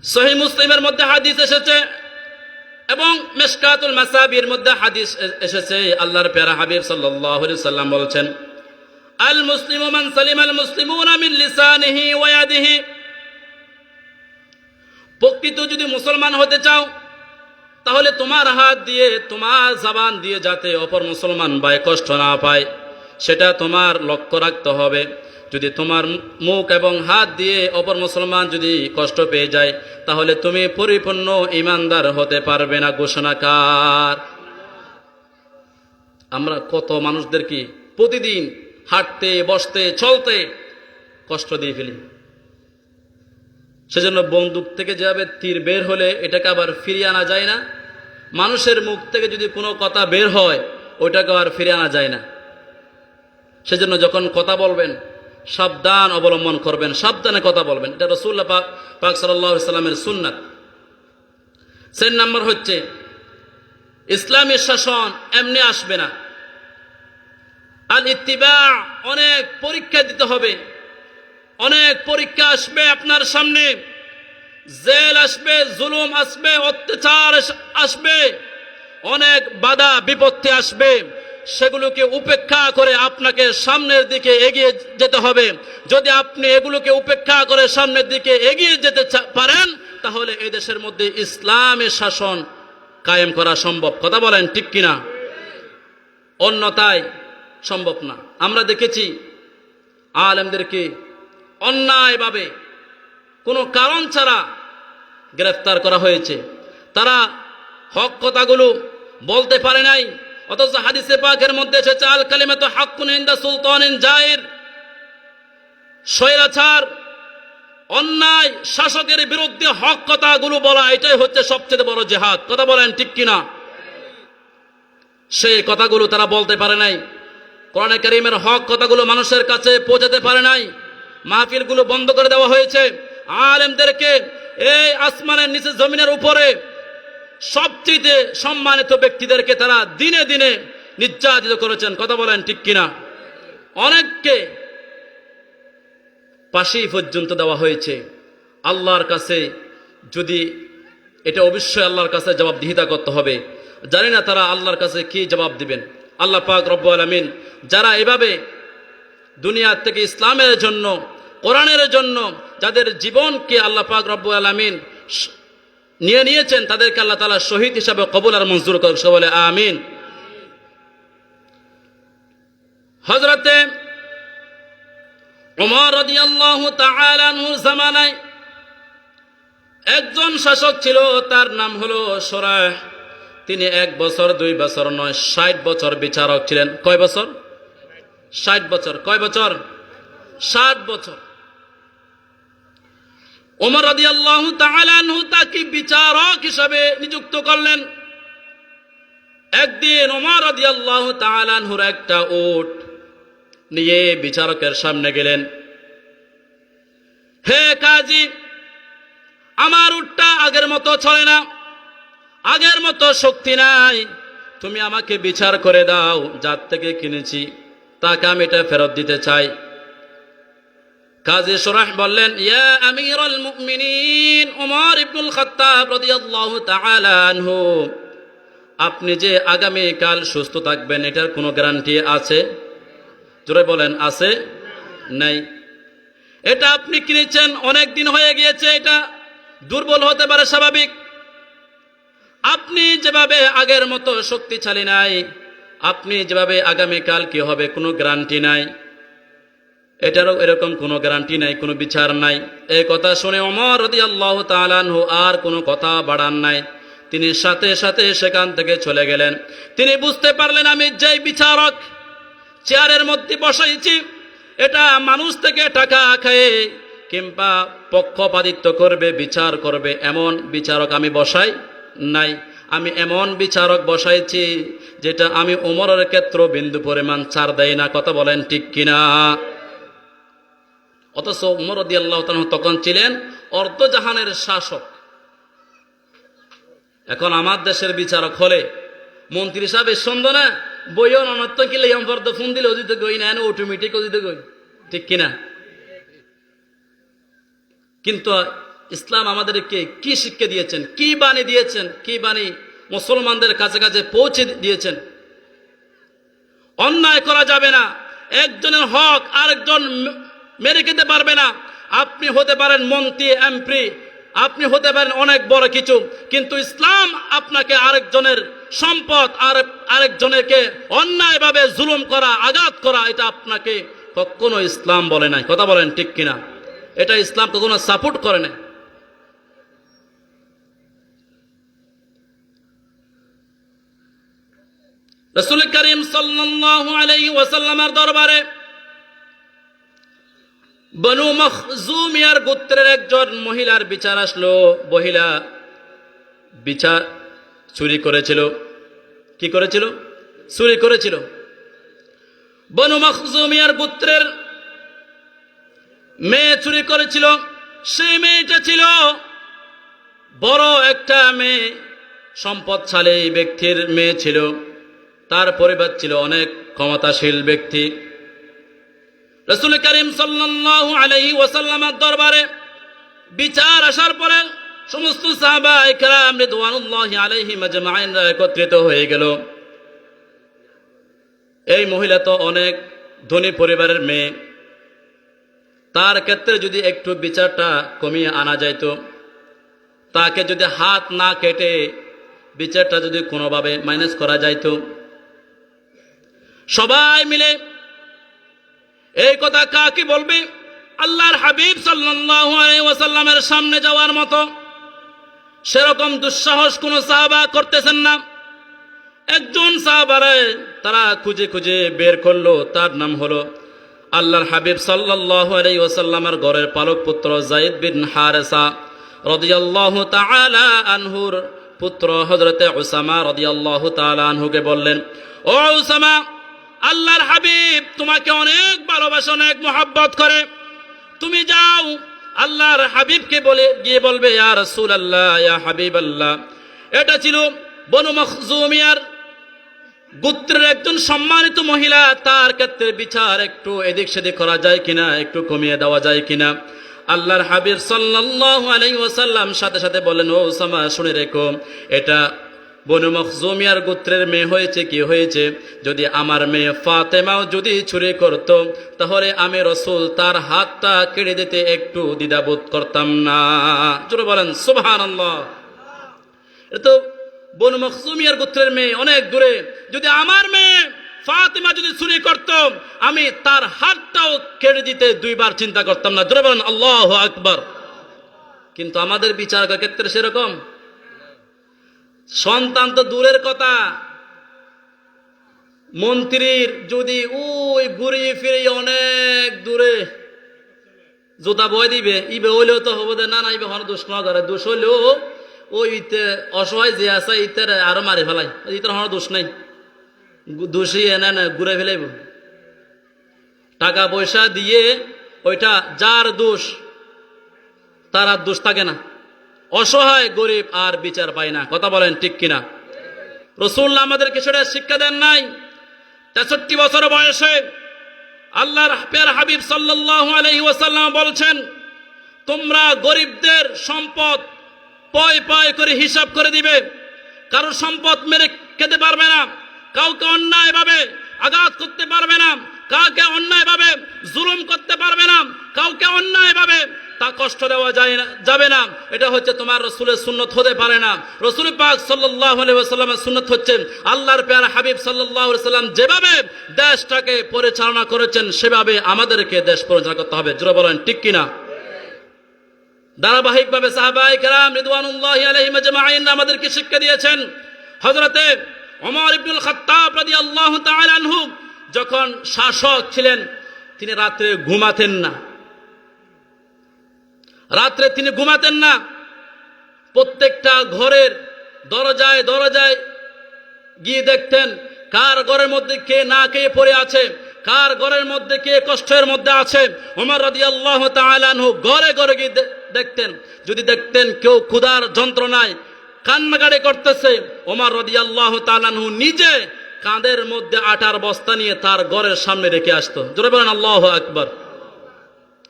সহিহ মুসলিমের মধ্যে হাদিস এসেছে এবং মিশকাতুল মাসাবির মধ্যে হাদিস এসেছে। আল্লাহর প্যারা হাবিব সাল্লাল্লাহু আলাইহি ওয়াসাল্লাম বলছেন, আল মুসলিমু মান সালিমাল মুসলিমুনা মিন লিসানিহি ওয়া ইয়াদিহি। প্রকৃত যদি মুসলমান হতে চাও তাহলে তোমার হাত দিয়ে, তোমার জবান দিয়ে যাতে অপর মুসলমান ভাই কষ্ট না পায় সেটা তোমার লক্ষ্য রাখতে হবে। যদি তোমার মুখ এবং হাত দিয়ে অপর মুসলমান যদি কষ্ট পেয়ে যায় তাহলে তুমি পরিপূর্ণ ঈমানদার হতে পারবে না। ঘোষণাকার। আমরা কত মানুষদেরকে প্রতিদিন হাঁটতে, বসতে, চলতে কষ্ট দিয়ে ফেলি। সেজন্য বন্দুক থেকে যেভাবে তীর বের হলে এটাকে আবার ফিরিয়ে আনা যায় না, মানুষের মুখ থেকে যদি কোনো কথা বের হয় ওইটাকে আর ফিরিয়ে আনা যায় না। সেজন্য যখন কথা বলবেন সাবধান অবলম্বন করবেন, সাবধানে কথা বলবেন। এটা রাসূলুল্লাহ পাক সাল্লাল্লাহু আলাইহি সাল্লামের সুন্নাত। 4 নম্বর হচ্ছে ইসলামী শাসন এমনি আসবে না। আল ইত্তিবা, অনেক পরীক্ষা দিতে হবে, অনেক পরীক্ষা আসবে আপনার সামনে। জেল আসবে, জুলুম আসবে, অত্যাচার আসবে, অনেক বাধা বিপত্তি আসবে। সেগুলোকে উপেক্ষা করে আপনাকে সামনের দিকে এগিয়ে যেতে হবে। যদি আপনি এগুলোকে উপেক্ষা করে সামনের দিকে এগিয়ে যেতে পারেন তাহলে এই দেশের মধ্যে ইসলামের শাসন কায়েম করা সম্ভব। কথা বলেন ঠিক কিনা? অন্যথায় সম্ভব না। আমরা দেখেছি আলেমদেরকে অন্যায়ভাবে কোনো কারণ ছাড়া গ্রেফতার করা হয়েছে। তারা হক কথাগুলো বলতে পারে নাই, অথচ হাদিসে পাকের মধ্যে এসেছে আল কালিমাতু হাক্কুন ইনদা সুলতানিন জাইর। স্বৈরাচার, অন্যায় শাসকের বিরুদ্ধে হক কথাগুলো বলা, এটাই হচ্ছে সবচেয়ে বড় জিহাদ। কথা বলেন ঠিক কিনা? সেই কথাগুলো তারা বলতে পারে নাই। কোরআনে কারীমের হক কথাগুলো মানুষের কাছে পৌঁছাতে পারে নাই। মাহফিলগুলো বন্ধ করে দেওয়া হয়েছে। আলেমদেরকে এই আসমানের নিচে জমিনের উপরে সবচেয়ে সম্মানিত ব্যক্তিদেরকে তারা দিনে দিনে নির্যাতিত করেছেন। কথা বলেন ঠিক কিনা? অনেককে ফাঁসি পর্যন্ত দেওয়া হয়েছে। আল্লাহর কাছে যদি এটা অবশ্যই আল্লাহর কাছে জবাবদিহিতা করতে হবে। জানি না তারা আল্লাহর কাছে কি জবাব দিবেন। আল্লাহ পাক রব্বুল আলামিন যারা এভাবে দুনিয়া থেকে ইসলামের জন্য, কোরআনের জন্য যাদের জীবনকে আল্লাহ পাক রব্বুল আলামিন নিয়ে নিয়েছেন তাদেরকে আল্লাহ তাআলা শহীদ হিসাবে কবুল আর মঞ্জুর করুন। সবাই বলে আমিন। হযরতে ওমর রাদিয়াল্লাহু তাআলা আনহুর জামানায় একজন শাসক ছিল, তার নাম হলো সুরাহ। তিনি 1 বছর 2 বছর নয় 60 বছর বিচারক ছিলেন। কয় বছর? 60 বছর। কয় বছর? 60 বছর। ওমর রাদিয়াল্লাহু তাআলা আনহু তাকে বিচারক হিসেবে নিযুক্ত করলেন। একদিন ওমর রাদিয়াল্লাহু তাআলা আনহুর একটা উট নিয়ে বিচারকের সামনে গেলেন। হে কাজী, আমার উটটা আগের মতো চলে না, আগের মতো শক্তি নাই, তুমি আমাকে বিচার করে দাও। যার থেকে কিনেছি তাকে আমি এটা ফেরত দিতে চাই। কাজী সুরাহ বললেন, ইয়া আমিরুল মুমিনিন ওমর ইবনুল খাত্তাব রাদিয়াল্লাহু তাআলা আনহু, আপনি যে আগামী কাল সুস্থ থাকবেন এটার কোনো গ্যারান্টি আছে? জোরে বলেন, আছে? নাই। এটা আপনি কিনেছেন, অনেক দিন হয়ে গিয়েছে, এটা দুর্বল হতে পারে, স্বাভাবিক। আপনি যেভাবে আগের মতো শক্তিশালী নাই, আপনি যেভাবে আগামীকাল কি হবে কোনো গ্যারান্টি নাই, এটারও এরকম কোনো গ্যারান্টি নাই, কোনো বিচার নাই। এই কথা শুনে ওমর রাদিয়াল্লাহু তাআলা আনহু আর কোনো কথা বাড়ান নাই। তিনি সাথে সাথে সেখান থেকে চলে গেলেন। তিনি বুঝতে পারলেন আমি যেই বিচারক চেয়ারের মধ্যে বসাইছি এটা মানুষ থেকে টাকা খায় কিংবা পক্ষপাতিত্ব করবে, বিচার করবে এমন বিচারক আমি বসাই নাই। আমি এমন বিচারক বসাইছি যেটা আমি ওমরের ক্ষেত্র বিন্দু পরিমাণ ছাড় দেয় না। কথা বলেন ঠিক কিনা? অথচ ওমর রাদিয়াল্লাহু তাআলা তখন ছিলেন অর্ধজাহানের শাসক। এখন আমার দেশের বিচারক হলে মন্ত্রী সাহেব সুন্দর না বইও অনর্থ কিলে ফোন দিলে অজিত গই না, অটোমেটিক অজিত গই, ঠিক কিনা? কিন্তু ইসলাম আমাদেরকে কি শিক্ষা দিয়েছেন, কি বাণী দিয়েছেন, কি বাণী মুসলমানদের কাছে কাছে পৌঁছে দিয়েছেন? অন্যায় করা যাবে না, একজনের হক আরেকজন মেরে খেতে পারবে না। আপনি হতে পারেন মন্ত্রী, এমপি, আপনি হতে পারেন অনেক বড় কিছু, কিন্তু ইসলাম আপনাকে আরেকজনের সম্পদ আরেকজনেরকে অন্যায়ভাবে জুলুম করা, আঘাত করা, এটা আপনাকে কখনো ইসলাম বলে নাই। কথা বলেন ঠিক কিনা? এটা ইসলাম কখনো সাপোর্ট করে না। রাসূল করিম সাল্লাল্লাহু আলাইহি ওয়াসাল্লামের দরবারে বনু মখজুমিয়ার গোত্রের একজন মহিলার বিচার আসলো। মহিলা বিচার চুরি করেছিল। কি করেছিল? চুরি করেছিল। বনু মখজুমিয়ার গোত্রের মেয়ে চুরি করেছিল। সেই মেয়েটা ছিল বড় একটা মেয়ে, সম্পদশালী ব্যক্তির মেয়ে ছিল। তার পরিবার ছিল অনেক ক্ষমতাশীল ব্যক্তি। রাসূল করিম সাল্লাল্লাহু আলাইহি ওয়াসাল্লামের দরবারে বিচার আসার পরে সমস্ত সাহাবায়ে কেরাম রিদওয়ানুল্লাহি আলাইহিম আজমাইন একত্রিত হয়ে গেল। এই মহিলা তো অনেক ধনী পরিবারের মেয়ে, তার ক্ষেত্রে যদি একটু বিচারটা কমিয়ে আনা যাইত, তাকে যদি হাত না কেটে বিচারটা যদি কোনোভাবে মাইনাস করা যাইত, সবাই মিলে এই কথা কাকে বলবে? আল্লাহর হাবিব সাল্লাল্লাহু আলাইহি ওয়াসাল্লামের সামনে যাওয়ার মতো সেরকম দুঃসাহস কোন সাহাবা করতেছেন না। একজন সাহাবারে তারা খুঁজে খুঁজে বের করলো, তার নাম হলো আল্লাহর হাবিব সাল্লাল্লাহু আলাইহি ওয়াসাল্লামের ঘরের পালক পুত্র যায়েদ বিন হারেসা রাদিয়াল্লাহু তাআলা আনহুর পুত্র হযরতে উসামা রাদিয়াল্লাহু তাআলা আনহুকে বললেন, ও উসামা, আল্লাহর হাবিব তোমাকে অনেক ভালোবাসে, অনেক মহব্বত করে। তুমি যাও আল্লাহর হাবিবকে বলে গিয়ে বলবে, ইয়া রাসূলুল্লাহ, ইয়া হাবিবাল্লাহ, এটা ছিল বনু মখজুমিয়ার গোত্রের একজন সম্মানিত মহিলা, তার ক্ষেত্রে বিচার একটু এদিক সেদিক করা যায় কিনা, একটু কমিয়ে দেওয়া যায় কিনা। আল্লাহর হাবিব সাল্লাল্লাহু আলাইহি ওয়াসাল্লাম সাথে সাথে বলেন, ও উসামা, শুনে রেখো, এটা বনু মখজুমিয়ার গোত্রের মেয়ে হয়েছে। কি হয়েছে? যদি আমার মেয়ে ফাতেমাও যদি চুরি করত, তাহলে আমি রাসূল তার হাতটা কেড়ে দিতে একটু দ্বিধাবোধ করতাম না। জোরে বলেন সুবহানাল্লাহ। এটা তো বনু মখজুমিয়ার গোত্রের মেয়ে, অনেক দূরে। যদি আমার মেয়ে ফাতেমা যদি চুরি করত, আমি তার হাতটাও কেড়ে দিতে দুইবার চিন্তা করতাম না। জোরে বলেন আল্লাহু আকবার। কিন্তু আমাদের বিচার ক্ষেত্রে সেরকম সন্তান তো দূরের কথা, মন্ত্রীর যদি ওই ঘুরিয়ে ফিরে অনেক দূরে জোতা বয় দিবে, ইবে হইলেও তো হবো না, না ইবে হন দোষ না ধরে, দোষ হইলেও ওই ইতে অসহায় যে আছে ইতের আরো মারি ফেলাই, ইতের হন দোষ নাই, দোষী এনে না ঘুরে ফেলাইব। টাকা পয়সা দিয়ে ওইটা যার দোষ, তার আর দোষ থাকে না। অসহায় গরিব আর বিচার পায় না। কথা বলেন ঠিক কিনা? রাসূলুল্লাহ আমাদেরকে সেটা শিক্ষা দেন নাই? 63 বছর বয়সে আল্লাহর প্রিয় হাবিব সাল্লাল্লাহু আলাইহি ওয়াসাল্লাম বলছেন, তোমরা গরিবদের সম্পদ পয় পয় করে হিসাব করে দিবে। কারো সম্পদ মেরে খেতে পারবে না, কাউকে অন্যায়ভাবে আঘাত করতে পারবে না, কাউকে অন্যায়ভাবে জুলুম করতে পারবে না, কাউকে অন্যায়ভাবে তা কষ্ট দেওয়া যাবে না। এটা হচ্ছে তোমার রাসূলের সুন্নাত হতে পারে না। রাসূল পাক সাল্লাল্লাহু আলাইহি ওয়াসাল্লামের সুন্নাত হচ্ছে আল্লাহর প্রিয় হাবিব সাল্লাল্লাহু আলাইহি ওয়াসাল্লাম যেভাবে দেশটাকে পরিচালনা করেছেন, সেভাবে আমাদেরকে দেশ পরিচালনা করতে হবে। জোরে বলেন ঠিক কিনা? ধারাবাহিকভাবে সাহাবায়ে কেরাম রিদওয়ানুল্লাহি আলাইহিম আজমাইন আমাদেরকে শিক্ষা দিয়েছেন। হযরতে ওমর ইবনুল খাত্তাব রাদিয়াল্লাহু তাআলা আনহু যখন শাসক ছিলেন, তিনি রাতে ঘুমাতেন না। রাত্রে তিনি ঘুমাতেন না। প্রত্যেকটা ঘরের দরজায় দরজায় গিয়ে দেখতেন কার ঘরের মধ্যে কে না কে পড়ে আছে, কার ঘরের মধ্যে কে কষ্টের মধ্যে আছে। ওমর রাদিয়াল্লাহু তাআলা আনহু ঘরে ঘরে গিয়ে দেখতেন। যদি দেখতেন কেউ ক্ষুধার যন্ত্রণায় কান্নাকাটি করতেছে, ওমর রাদিয়াল্লাহু তাআলা আনহু নিজে কাঁধের মধ্যে আটার বস্তা নিয়ে তার ঘরের সামনে রেখে আসতো। জোরে বলেন আল্লাহু আকবার।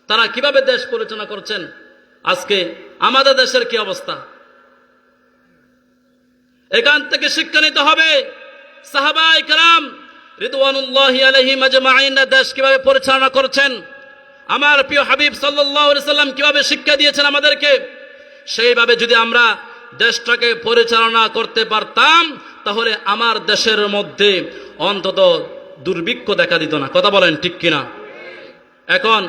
তারা কিভাবে দেশ পরিচালনা করছেন? আজকে আমাদের দেশের কি অবস্থা? এখান থেকে শিক্ষা নিতে হবে। সাহাবায়ে কেরাম রিদওয়ানুল্লাহি আলাইহিম আজমাইন দেশ কিভাবে পরিচালনা করছেন, আমার প্রিয় হাবিব সাল্লাল্লাহু আলাইহি সাল্লাম কিভাবে শিক্ষা দিয়েছেন আমাদেরকে, সেইভাবে যদি আমরা দেশটাকে পরিচালনা করতে পারতাম তাহলে আমার দেশের মধ্যে অন্তত দুর্ভিক্ষ দেখা দিত না। কথা বলেন ঠিক কিনা? এখন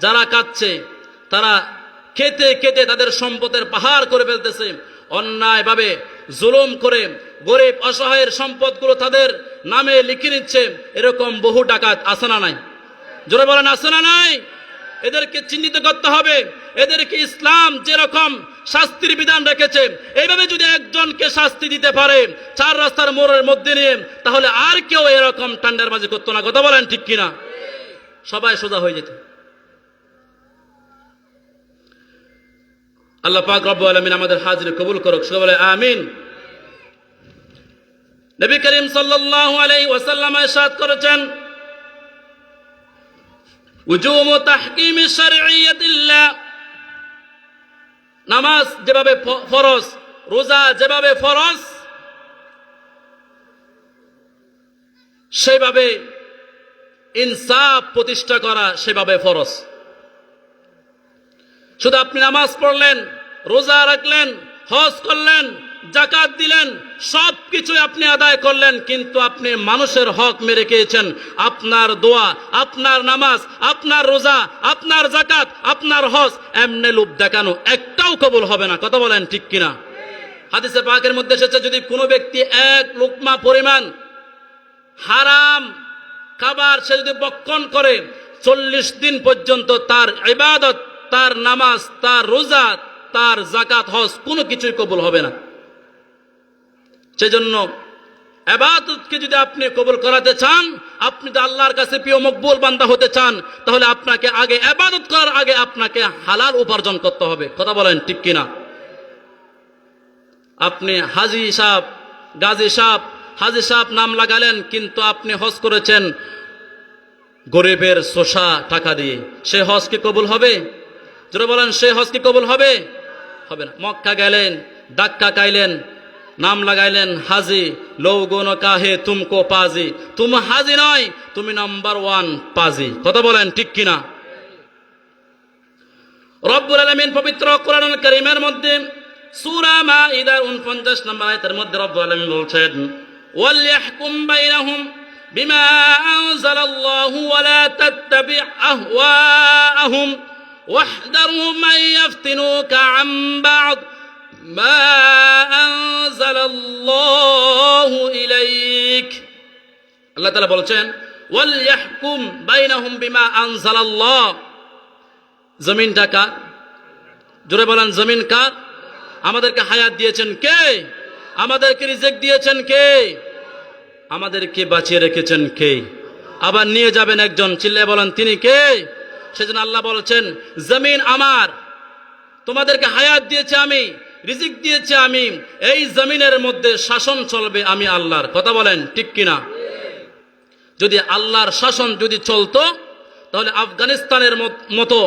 যারা কাচ্ছে তারা খেতে খেতে তাদের সম্পদের পাহাড় করে ফেলতেছে, অন্যায়ভাবে জুলুম করে গরিব অসহায়ের সম্পদগুলো তাদের নামে লিখে নিচ্ছে। এরকম বহু ডাকাত আছে না নাই? জোরে বলেন আছে না নাই? এদেরকে চিহ্নিত করতে হবে। এদেরকে ইসলাম যেরকম শাস্তির বিধান রেখেছে, এইভাবে যদি একজনকে শাস্তি দিতে পারে চার রাস্তার মোড়ের মধ্যে নিয়ে, তাহলে আর কেউ এরকম টান্ডারবাজি করতো না। কথা বলেন ঠিক কিনা? সবাই সোজা হয়ে যেত। আল্লাহ পাক রব্বুল আলামিন আমাদের হাজির কবুল করুক। সবাই বলে আমিন। নবী করিম সাল্লাল্লাহু আলাইহি ওয়াসাল্লাম ইরশাদ করেছেন, উজুম তাহকিম শরঈয়াতিল্লাহ, নামাজ যেভাবে ফরজ, রোজা যেভাবে ফরজ, সেভাবে ইনসাফ প্রতিষ্ঠা করা সেভাবে ফরজ। শুধু আপনি নামাজ পড়লেন, রোজা রাখলেন, হজ করলেন, যাকাত দিলেন, সব কিছু আপনি আদায় করলেন, কিন্তু আপনি মানুষের হক মেরে খেয়েছেন। আপনার দোয়া, আপনার নামাজ, আপনার রোজা, আপনার যাকাত, আপনার হজ এমনি লোভ দেখানো একটাও কবুল হবে না। কথা বলেন ঠিক কিনা? হাদিসে পাকের মধ্যে এসেছে, যদি কোনো ব্যক্তি এক লুকমা পরিমাণ হারাম খাবার সে যদি ভক্ষণ করে 40 দিন পর্যন্ত তার ইবাদত, তার নামাজ, তার রোজা, তার যাকাত, হজ কোনো কিছুই কবুল হবে না। সেজন্য ইবাদতকে যদি আপনি কবুল করাতে চান, আপনি যদি আল্লাহর কাছে প্রিয় মকবুল বান্দা হতে চান, তাহলে আপনাকে আগে ইবাদত করার আগে আপনাকে হালাল উপার্জন করতে হবে। কথা বলেন ঠিক কিনা? আপনি হাজি সাহেব, গাজী সাহেব, হাজি সাহেব নাম লাগালেন, কিন্তু আপনি হজ করেছেন গরিবের শোষা টাকা দিয়ে, সে হজ কি কবুল হবে? যারা বলেন সে হজ কি কবুল হবে? হবে না। মক্কা গেলেন, ডাক্কা খাইলেন, নাম লাগাইলেন হাজি, লোগোন কাহে তুমকো পাজি, তুমি হাজি নয়, তুমি নাম্বার 1 পাজি। কথা বলেন ঠিক কিনা? রব্বুল আলামিন পবিত্র কোরআনুল কারীমের মধ্যে সূরা মাঈদার 49 নম্বর আয়াতের মধ্যে রব্বুল আলামিন বলছেন, ওয়াল ইয়াহকুম বাইনাহুম বিমা আনজালাল্লাহু ওয়া লা তাত্তাবি আহওয়াআহুম ওয়াহদারু মান ইয়াফতিনুকা আন বা'দ মা আনজালাল্লাহু ইলাইক। আল্লাহ তাআলা বলছেন, ওয়াল ইয়াহকুম বাইনাহুম বিমা আনজালাল্লাহ। জমিনটা কার? জোরে বলেন জমিন কার? আমাদেরকে হায়াত দিয়েছেন কে? আমাদেরকে রিজিক দিয়েছেন কে? আমাদেরকে বাঁচিয়ে রেখেছেন কে? আবার নিয়ে যাবেন একজন, চিল্লায়ে বলেন তিনি কে? সেজন্য আল্লাহ বলছেন, জমিন আমার, তোমাদেরকে হায়াত দিয়েছে আমি, রিজিক দিয়েছে আমি, এই জমিনের মধ্যে শাসন চলবে আমি আল্লাহর। কথা বলেন ঠিক কিনা? যদি আল্লাহর শাসন যদি চলতো, তাহলে আফগানিস্তানের মতো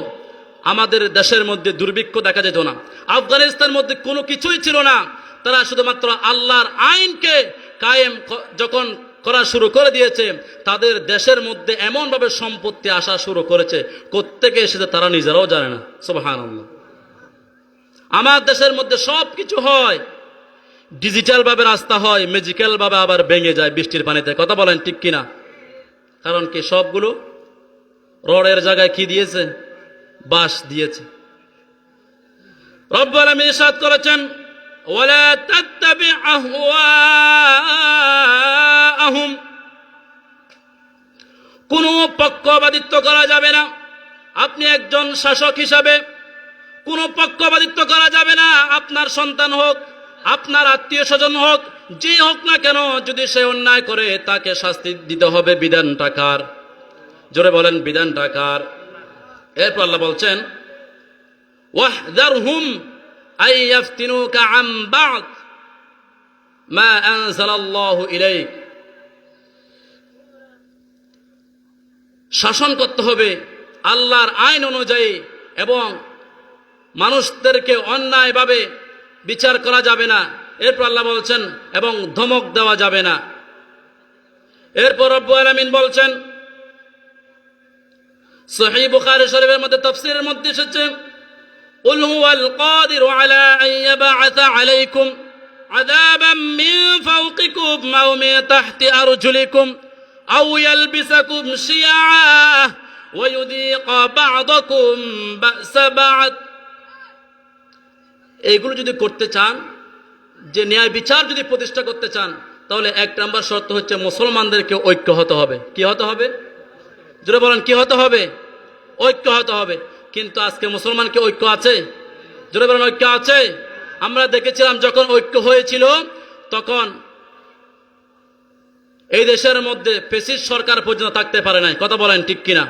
আমাদের দেশের মধ্যে দুর্ভিক্ষ দেখা যেত না। আফগানিস্তানের মধ্যে কোনো কিছুই ছিল না। তারা শুধুমাত্র আল্লাহর আইনকে কায়েম যখন করা শুরু করে দিয়েছে, তাদের দেশের মধ্যে এমনভাবে সম্পত্তি আসা শুরু করেছে, কোত্থেকে এসেছে তারা নিজেরাও জানে না। সুবহানাল্লাহ। আমার দেশের মধ্যে সব কিছু হয়, ডিজিটাল ভাবে রাস্তা হয়, ম্যাজিক্যাল ভাবে আবার ভেঙে যায় বৃষ্টির পানিতে। কথা বলেন ঠিক কিনা? কারণ কি? সবগুলো রডের জায়গায় কি দিয়েছে? বাঁশ দিয়েছে। রব্বুল আলামিন ইরশাদ করেছেন, ওয়ালা তাত্তাবি আহওয়াআহুম, কোনো পক্ষপাতিত্ব করা যাবে না। আপনি একজন শাসক হিসাবে কোনো পক্ষপাতিত্ব করা যাবে না। আপনার সন্তান হোক, আপনার আত্মীয় স্বজন হোক, যে হোক না কেন, যদি সে অন্যায় করে তাকে শাস্তি দিতে হবে। বিধানটা কার? জোরে বলেন বিধানটা কার? এরপর আল্লাহ বলছেন, ওয়াহদারহুম আন ইয়াফতিনুকা আন বা'দ মা আনজালাল্লাহু ইলাইক। শাসন করতে হবে আল্লাহর আইন অনুযায়ী, এবং মানুষদেরকে অন্যায়ভাবে বিচার করা যাবে না। এরপর আল্লাহ বলছেন, এবং ধমক দেওয়া যাবে না। এরপর রব্বুল আলামিন বলছেন, সহিহ বুখারী শরীফের মধ্যে তাফসীরের মধ্যে এসেছে, কুল হুয়াল কাদিরু আলা আন ইয়াবআসা আলাইকুম আযাবাম মিন ফাওকিকুম আও মিন তাহতি আরজুলিকুম আও ইয়ালবিসাকুম শিয়া ওয়া ইউযীকা বা'দাকুম বা'সা বা'দ। এইগুলো যদি করতে চান, যে ন্যায় বিচার যদি প্রতিষ্ঠা করতে চান, তাহলে এক নম্বর শর্ত হচ্ছে মুসলমানদেরকে ঐক্য হতে হবে। কি হতে হবে? জোরে বলেন, কি হতে হবে? ঐক্য হতে হবে। কিন্তু আজকে মুসলমানকে ঐক্য আছে? জোরে বলেন, ঐক্য আছে? আমরা দেখেছিলাম যখন ঐক্য হয়েছিল তখন এই দেশের মধ্যে ফ্যাসিস্ট সরকার পর্যন্ত থাকতে পারে নাই। কথা বলেন ঠিক কিনা?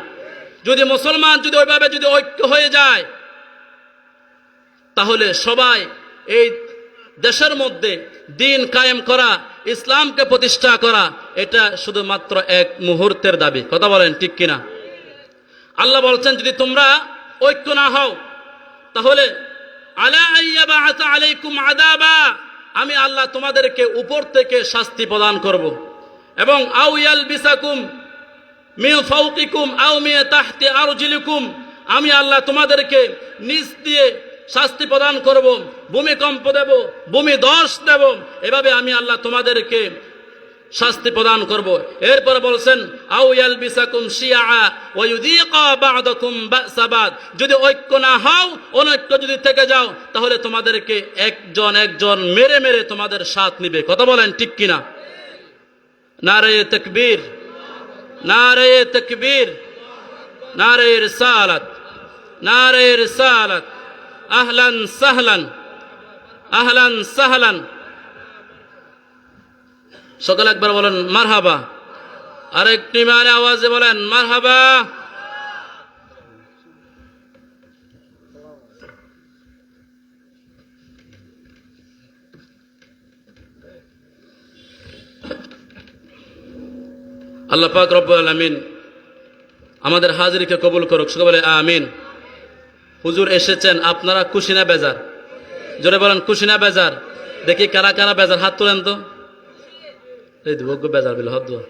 যদি মুসলমান যদি ওইভাবে যদি ঐক্য হয়ে যায়, তাহলে সবাই এই দেশের মধ্যে দিন কায়েম করা, ইসলামকে প্রতিষ্ঠা করা, এটা শুধুমাত্র এক মুহূর্তের দাবি। কথা বলেন ঠিক কিনা? আল্লাহ বলছেন, যদি তোমরা ঐক্য না হও, তাহলে আলা আইয়াবাআসা আলাইকুম আযাবা, আমি আল্লাহ তোমাদেরকে উপর থেকে শাস্তি প্রদান করব। এবং আও ইয়ালবিসাকুম মিন ফাওকিকুম আও মিন তাহতি আরজুলিকুম, আমি আল্লাহ তোমাদেরকে নিচ দিয়ে শাস্তি প্রদান করব, ভূমিকম্প দেব, ভূমিধস দেব, এভাবে আমি আল্লাহ তোমাদেরকে শাস্তি প্রদান করব। এরপর বলছেন, আও ইয়ালবিসাকুম শিয়া ওয়া ইউযীকা বা'দাকুম বা'সা বা'দ, যদি ঐক্য না হও, অনৈক্য যদি থেকে যাও, তাহলে তোমাদেরকে একজন একজন মেরে মেরে তোমাদের সাথ নিবে। কথা বলেন ঠিক কিনা? নারে তাকবীর, নারে তাকবীর, নারে রিসালাত, নারে রিসালাত। আহলান সাহলান, আহলান সাহলান। সকলে একবার বলেন মারহাবা। আরেকটি মানে আওয়াজে বলেন মারহাবা। আল্লাহ পাক রব্বুল আলামিন আমাদের হাজিরিকে কবুল করুক। সকলে বলে আমিন। হুজুর এসেছেন, আপনারা খুশি না বেজার? জোরে বলেন, খুশি না বেজার? দেখি কারা কারা বেজার, হাত তোলেন তো। এই দুঃখ বেজার বিল হাত দোয়া।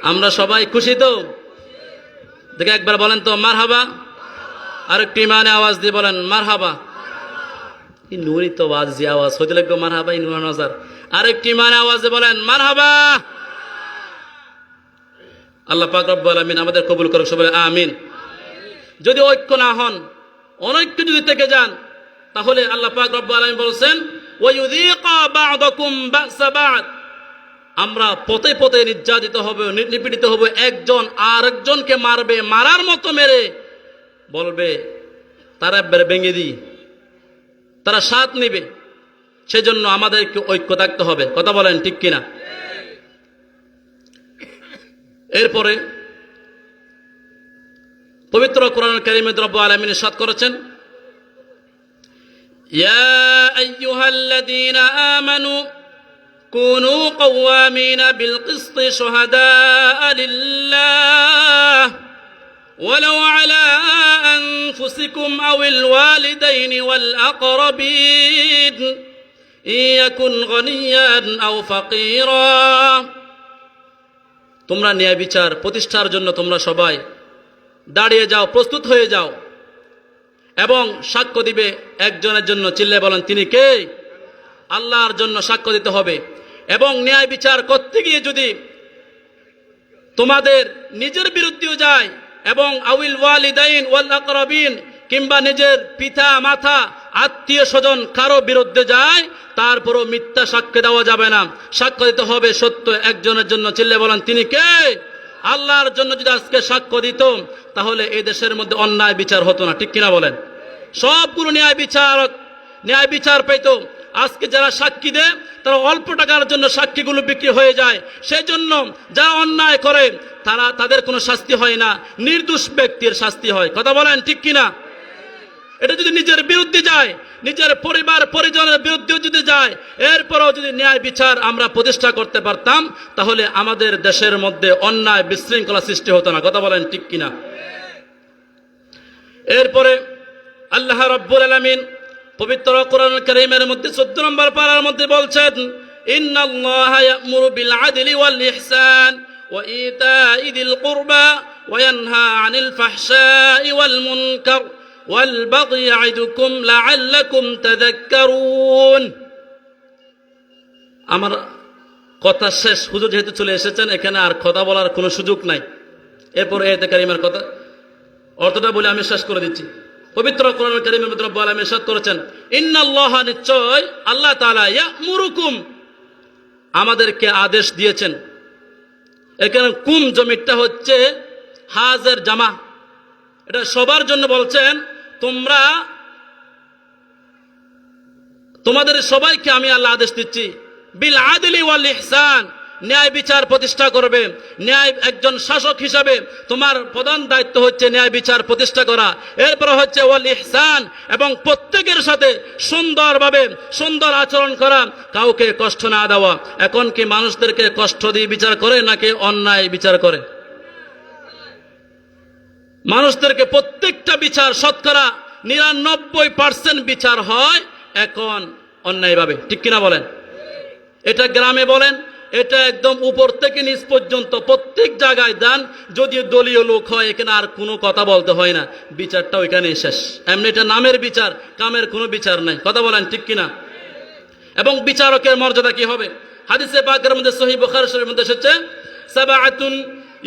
আমরা সবাই খুশি তো? দেখে একবার বলেন তো মারহাবা। আরেকটি ইমানে আওয়াজ দিয়ে বলেন মারহাবা। এই নুরি তো আওয়াজ যে আওয়াজ হইতে লাগবে মারহাবা, ইনুর নজর। আরেকটি ইমানে আওয়াজে বলেন মারহাবা। আল্লাহ পাক রব্বুল আলামিন আমাদের কবুল করুক। সবাই আমিন। যদি ঐক্য না হন, অনৈক্য যদি থেকে যান, তাহলে আল্লাহ পাক রব্বুল আলামিন বলেছেন, ওয়া ইউযীকা বা'দাকুম বা'সা বা'দ, আমরা পথে পথে নির্যাতিত হব, নিপীড়িত হব, একজন আর একজনকে মারবে, মারার মতো মেরে বলবে তারা ভেঙে দিই, তারা সাথ নেবে। সেজন্য আমাদেরকে ঐক্য থাকতে হবে। কথা বলেন ঠিক কিনা? এরপরে পবিত্র কোরআনুল কারীমে রব্বুল আলামিন ইরশাদ করেছেন, ইয়া আইয়ুহাল্লাযীনা আমানু কুনু কওয়ামিনা বিল কিসতি শুহাদাআ লিল্লাহ ওয়ালাউ আলা আনফুসিকুম আওয়াল ওয়ালিদাইনি ওয়াল আকরাবিন ইয়াকুন গনিয়ান আও ফাকিরা। তোমরা ন্যায় বিচার প্রতিষ্ঠার জন্য তোমরা সবাই দাঁড়িয়ে যাও, প্রস্তুত হয়ে যাও, এবং সাক্ষ্য দিবে একজনের জন্য। চিল্লে বলেন তিনি কে? আল্লাহর জন্য সাক্ষ্য দিতে হবে। এবং ন্যায় বিচার করতে গিয়ে যদি তোমাদের নিজের বিরুদ্ধেও যায়, এবং আউল ওয়ালিদাইন ওয়াল আকরাবিন, কিংবা নিজের পিতা মাতা আত্মীয় স্বজন কারো বিরুদ্ধে যায়, তারপরও মিথ্যা সাক্ষ্য দেওয়া যাবে না, সাক্ষ্য দিতে হবে সত্য একজনের জন্য। চিল্লে বলেন তিনি কে? আল্লাহর জন্য যদি আজকে সাক্ষ্য দিত, তাহলে এই দেশের মধ্যে অন্যায় বিচার হতো না। ঠিক কিনা বলেন? সবগুলো ন্যায় বিচার পেত। আজকে যারা সাক্ষী দেয়, তারা অল্প টাকার জন্য সাক্ষীগুলো বিক্রি হয়ে যায়। সেই জন্য যারা অন্যায় করে তাদের কোনো শাস্তি হয় না, নির্দোষ ব্যক্তির শাস্তি হয়। কথা বলেন ঠিক কিনা? এটা যদি নিজের বিরুদ্ধে যায়, নিজের পরিবার পরিজনের বিরুদ্ধে যদি যায়, এরপরও যদি ন্যায় বিচার আমরা প্রতিষ্ঠা করতে পারতাম, তাহলে আমাদের দেশের মধ্যে অন্যায় বিশৃঙ্খলা সৃষ্টি হতো না। কথা বলেন ঠিক কিনা? এরপরে আল্লাহ রাব্বুল আলামিন পবিত্র কোরআনুল কারীমের মধ্যে 14 নম্বর পারার মধ্যে বলছেন, ইন্নাল্লাহা ইয়া'মুরু বিল আদলি ওয়াল ইহসান ওয়া ইতা'i যিল কুরবা ওয়া ইয়ানহা আনিল ফাহশাই ওয়াল মুনকার ওয়াল বাগই ইয়া'iদুকুম লা'আল্লাকুম তাযাক্কারুন। আমার কথা শেষ। হুজুর যেহেতু চলে এসেছেন, এখানে আর কথা বলার কোনো সুযোগ নাই। এরপর আয়াতে কারিমার কথা অর্থটা বলে আমি শেষ করে দিচ্ছি। পবিত্র কোরআনুল কারীমের মধ্যে রব্বুল আলামিন ইরশাদ করেছেন, ইন্নাল্লাহা, নিশ্চয় আল্লাহ তাআলা, ইয়া'মুরুকুম, আমাদেরকে আদেশ দিয়েছেন। এখানে কুম জমিটা হচ্ছে হাজের জামা, এটা সবার জন্য বলছেন। তোমাদের সবাইকে আমি আল্লাহ আদেশ দিচ্ছি, বিল আদলি ওয়াল ইহসান, ন্যায় বিচার প্রতিষ্ঠা করবে। ন্যায়, একজন শাসক হিসাবে তোমার প্রধান দায়িত্ব হচ্ছে ন্যায় বিচার প্রতিষ্ঠা করা। এরপর হচ্ছে ওয়াল ইহসান, এবং প্রত্যেকের সাথে সুন্দরভাবে সুন্দর আচরণ করা, কাউকে কষ্ট না দেওয়া। এখন কি মানুষদেরকে কষ্ট দিয়ে বিচার করে নাকি অন্যায় বিচার করে? মানুষদেরকে প্রত্যেকটা বিচার, শতকরা 99% বিচার হয় এখন অন্যায়ভাবে, ঠিক কিনা বলেন? এটা গ্রামে বলেন, এটা একদম উপর থেকে নিচ পর্যন্ত প্রত্যেক জায়গায় দান। যদি দলীয় লোক হয়, এখানে আর কোনো কথা বলতে হয় না, বিচারটা ওইখানে শেষ। এমনি এটা নামের বিচার, কামের কোনো বিচার নাই। কথা বলেন, ঠিক কিনা? এবং বিচারকের মর্যাদা কি হবে? হাদিসে পাকের মধ্যে সহিহ বুখারী শরীফের মধ্যে এসেছে, সাবআতুন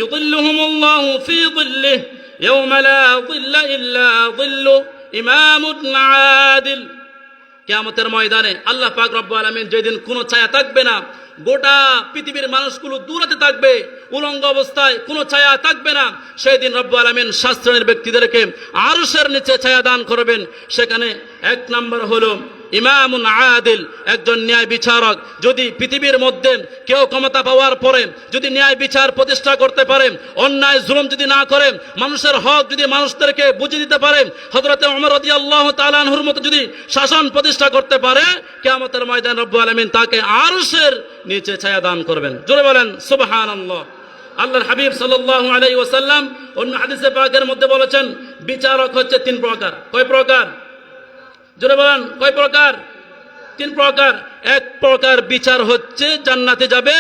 ইউযিল্লুহুমুল্লাহু ফি যিল্লিহি ইয়াওমা লা যিল্লা ইল্লা যিল্লু ইমামুন আদিল। কিয়ামতের ময়দানে আল্লাহ পাক রব্বুল আলামিন যেদিন কোনো ছায়া থাকবে না, গোটা পৃথিবীর মানুষগুলো দূরাতে থাকবে, উলঙ্গ অবস্থায়, কোনো ছায়া থাকবে না, সেই দিন রব্বুল আলামিন শাস্ত্রের ব্যক্তিদেরকে আরশের নিচে ছায়া দান করবেন। সেখানে এক নম্বর হলো ইমামুন আদিল, একজন ন্যায় বিচারক। যদি পৃথিবীর মধ্যে কেউ ক্ষমতা পাওয়ার পরে যদি ন্যায় বিচার প্রতিষ্ঠা করতে পারে, অন্যায় জুলুম যদি না করে, মানুষের হক যদি মানুষদেরকে বুঝিয়ে দিতে পারে, হযরতে ওমর রাদিয়াল্লাহু তাআলা আনহুর মতো যদি শাসন প্রতিষ্ঠা করতে পারে, কিয়ামতের ময়দানে রব্বুল আলামিন তাকে আরশের নিচে ছায়া দান করবেন। জোরে বলেন সুবহানাল্লাহ। আল্লাহর হাবিব সাল্লাল্লাহু আলাইহি ওয়াসাল্লাম অন্য হাদিসে পাকের মধ্যে বলেছেন, বিচারক হচ্ছে 3 প্রকার। কয় প্রকার? জোরে বলেন, কয় প্রকার? 3 প্রকার। 1 প্রকার বিচার হচ্ছে জান্নাতে যাবে,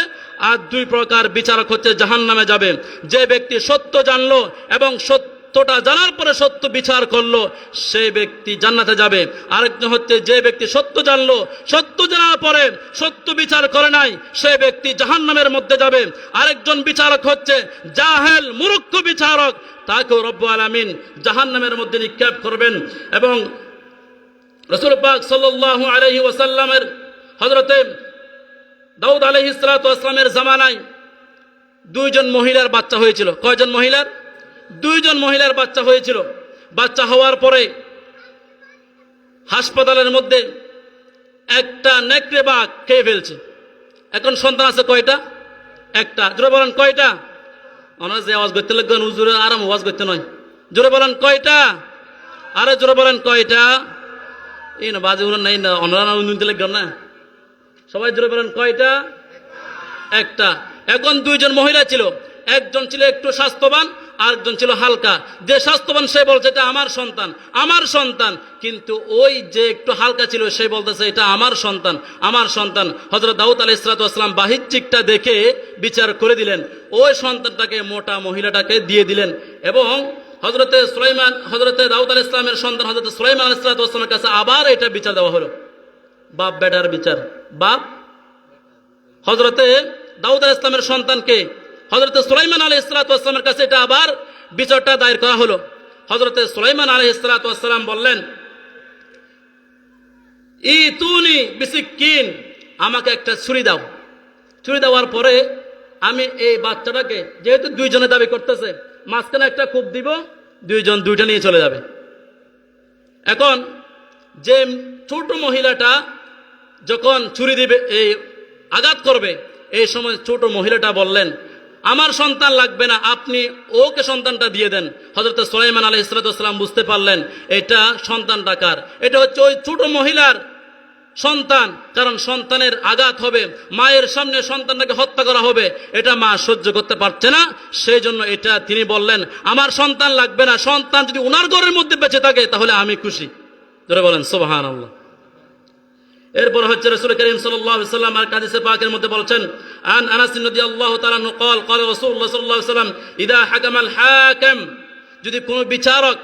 আর 2 প্রকার বিচারক হচ্ছে জাহান্নামে যাবে। যে ব্যক্তি সত্য জানলো এবং সত্যটা জানার পরে সত্য বিচার করলো, সেই ব্যক্তি জান্নাতে যাবে। আরেকজন হচ্ছে যে ব্যক্তি সত্য জানলো, সত্য জানার পরে সত্য বিচার করে নাই, সেই ব্যক্তি জাহান্নামের মধ্যে যাবে। আরেকজন বিচারক হচ্ছে জাহেল, মূর্খ বিচারক, তাকেও রব্বুল আলামিন জাহান্নামের মধ্যে নিক্ষেপ করবেন। এবং রাসূল পাক সাল্লাল্লাহু আলাইহি ওয়াসাল্লামের হযরতে দাউদ আলাইহিস সালাতু ওয়াসসালামের জামানায় 2 জন মহিলার বাচ্চা হয়েছিল। কয়জন মহিলার? 2 জন মহিলার বাচ্চা হয়েছিল। বাচ্চা হওয়ার পরে হাসপাতালের মধ্যে একটা নেকড়ে বাঘ খেয়ে ফেলছে। এখন সন্তান আছে কয়টা? একটা। জোরে বলেন কয়টা? ওনারা যে আওয়াজ করতে লাগবেন, হুজুরে আরাম আওয়াজ করতে নয়। জোরে বলেন কয়টা? আরে জোরে বলেন কয়টা? এই না বাজে উনার নাই না, ওনারা উন্নতি লাগবেন না, সবাই জোরে বলেন কয়টা? একটা। এখন 2 জন মহিলা ছিল, একজন ছিল একটু স্বাস্থ্যবান, আরেকজন ছিল হালকা। যে স্বাস্থ্যবান সে বলছে এটা আমার সন্তান, আমার সন্তান, কিন্তু ওই যে একটু হালকা ছিল সে বলতেছে এটা আমার সন্তান, আমার সন্তান। হযরত দাউদ আলাইহিস সালাতু ওয়াসসালাম বাহ্যিকটা দেখে বিচার করে দিলেন, ওই সন্তানটাকে মোটা মহিলাটাকে দিয়ে দিলেন। এবং হযরতে দাউদ আলাইহিস সালামের সন্তান হযরত সুলাইমান আলাইহিস সালাতু ওয়াসসালামের কাছে আবার এটা বিচার দেওয়া হলো, বাপ বেটার বিচার। বাপ হযরতে দাউদ আলাইহিস সালামের সন্তানকে হযরতে সুলাইমান আলাইহিস সালাতু ওয়াসসালামের কাছে এটা আবার বিচারটা দায়ের করা হলো। হযরতে সুলাইমান আলাইহিস সালাতু ওয়াসসালাম বললেন, ইতুনি বিসিকিন, আমাকে একটা ছুরি দাও। ছুরি দেওয়ার পরে আমি এই বাচ্চাটাকে, যেহেতু 2 জনে দাবি করতেছে, মাঝখানে একটা কূপ দিব, 2 জন 2টা নিয়ে চলে যাবে। এখন যে ছোট মহিলাটা যখন ছুরি দিবে, এই আঘাত করবে, এই সময় ছোট মহিলাটা বললেন, আমার সন্তান লাগবে না, আপনি ওকে সন্তানটা দিয়ে দেন। হযরত সুলাইমান আলাইহিস সালাতু ওয়াসসালাম বুঝতে পারলেন এটা সন্তানটা কার, এটা হচ্ছে ওই ছোট মহিলার সন্তান। কারণ সন্তানের আঘাত হবে, মায়ের সামনে সন্তানটাকে হত্যা করা হবে, এটা মা সহ্য করতে পারছে না। সেই জন্য এটা তিনি বললেন, আমার সন্তান লাগবে না, সন্তান যদি ওনার ঘরের মধ্যে বেঁচে থাকে তাহলে আমি খুশি। ধরে বলেন সুবহানাল্লাহ। এরপর হচ্ছে রাসূল করিম সাল্লাল্লাহু আলাইহি ওয়াসাল্লাম আর হাদিসে পাকের মধ্যে বলছেন আন আনাস রাদিয়াল্লাহু তাআলা আনহু قال قال রাসূলুল্লাহ সাল্লাল্লাহু আলাইহি ওয়াসাল্লাম ইদা হাকামাল হাকিম, যদি কোনো বিচারক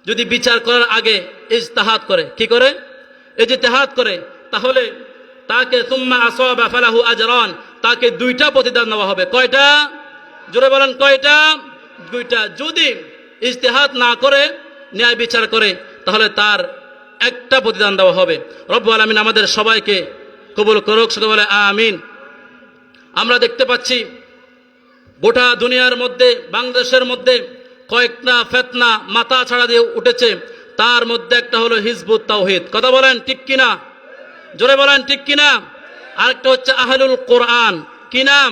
যদি বিচার করার আগে ইজতিহাদ করে, কি করে? ইজতিহাদ করে, তাহলে তাকে সুম্মা আসাবা ফালাহু আজরান, তাকে দুইটা প্রতিদান দেওয়া হবে। কয়টা? জোরে বলেন কয়টা? দুইটা। যদি ইজতিহাদ না করে ন্যায় বিচার করে তাহলে তার একটা প্রতিদান দেওয়া হবে। রব্বুল আলামিন আমাদের সবাইকে কবুল করুক, সকলে বলে আমিন। আমরা দেখতে পাচ্ছি গোটা দুনিয়ার মধ্যে, বাংলাদেশের মধ্যে কয়েকটা ফিতনা মাথা ছাড়া দিয়ে উঠেছে, তার মধ্যে একটা হলো হিজবুত তাওহীদ। কথা বলেন ঠিক কিনা? জোরে বলেন ঠিক কিনা? আরেকটা হচ্ছে আহলুল কোরআন। কি নাম?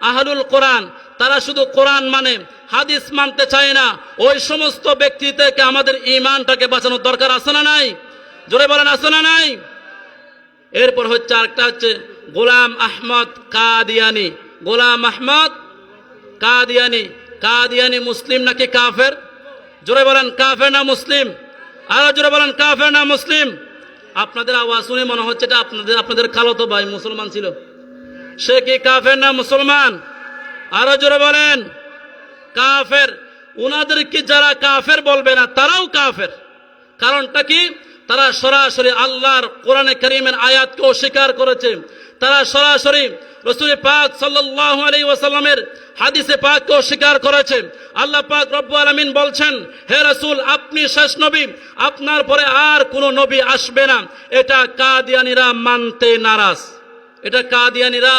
আহলুল কোরআন। তারা শুধু কোরআন মানে, হাদিস মানতে চায় না। ওই সমস্ত ব্যক্তি থেকে আমাদের ঈমানটাকে বাঁচানোর দরকার আছে না নাই? জোরে বলেন আছে না নাই? এরপর হচ্ছে আরেকটা হচ্ছে গোলাম আহমদ কাদিয়ানি। গোলাম আহমদ কাদিয়ানি। কাদিয়ানি মুসলিম নাকি কাফের? জোরে বলেন কাফের না মুসলিম? আরো জোরে বলেন কাফের না মুসলিম? আপনাদের আওয়াজ শুনে মনে হচ্ছে এটা আপনাদের খালাতো ভাই মুসলমান ছিল। সে কি কাফের না মুসলমান? আরো জোরে বলেন কাফের। উনাদেরকে যারা কাফের বলবে না তারাও কাফের। কারণটা কি? তারা সরাসরি আল্লাহর কোরআনে কারীমের আয়াতকে অস্বীকার করেছে। তারা সরাসরি রাসূল পাক সাল্লাল্লাহু আলাইহি ওয়াসাল্লামের হাদিসে পাককে অস্বীকার করেছে। আল্লাহ পাক রব্বুল আলামিন বলছেন, হে রাসূল আপনি শেষ নবী, আপনার পরে আর কোনো নবী আসবে না। এটা কাদিয়ানীরা মানতে নারাজ। এটা কাদিয়ানীরা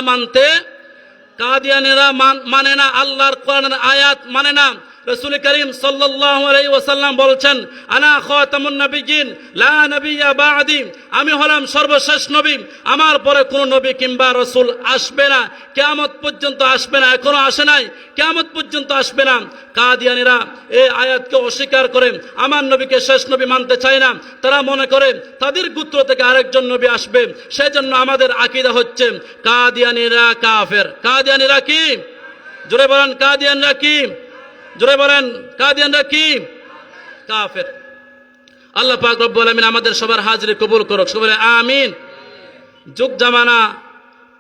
মানে না, আল্লাহর কোরআনের আয়াত মানে না। রাসূল করিম সাল্লাল্লাহু আলাইহি ওয়াসাল্লাম বলছেন, আনা খাতামুন নবিয়্যিন লা নবিয়্যা বা'দি, আমি হলাম সর্বশেষ নবী, আমার পরে কোনো নবী কিংবা রাসূল আসবে না, কিয়ামত পর্যন্ত আসবে না। এখনো আসে নাই, কিয়ামত পর্যন্ত আসবে না। কাদিয়ানীরা এই আয়াতকে অস্বীকার করে আমার নবীকে শেষ নবী মানতে চায় না। তারা মনে করে তাদের গোত্র থেকে আরেকজন নবী আসবে। সেজন্য আমাদের আকীদা হচ্ছে কাদিয়ানীরা কাফের। কাদিয়ানীরা কি? জোরে বলেন কাদিয়ানীরা কি? জোরে বলেন কাদিয়ানরা কি? কাফের। আল্লাহ পাক রব্বুল আলামিন আমাদের সবার হাজিরি কবুল করুক, সবাই বলে আমিন। যুগ জামানা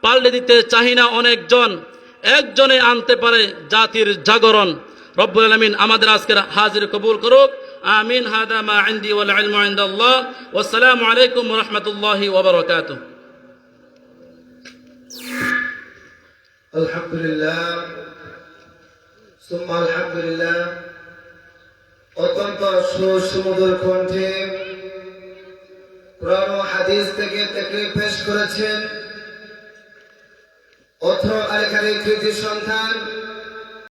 পাল্টে দিতে চাহি না অনেকজন, একজনে আনতে পারে জাতির জাগরণ। রব্বুল আলামিন আমাদের আজকের হাজিরি কবুল করুক, আমিন। হাদা মা ইনদি ওয়াল ইলমু ইনদাল্লাহ। ওয়াসসালামু আলাইকুম ওয়া রাহমাতুল্লাহি ওয়া বারাকাতুহু। আলহামদুলিল্লাহ সুম্মা আলহামদুলিল্লাহ। অত্যন্ত সুমধুর কণ্ঠে কোরআন ও হাদিস থেকে তাকরীর পেশ করেছেন অথ আল কারীর কৃতি সন্তান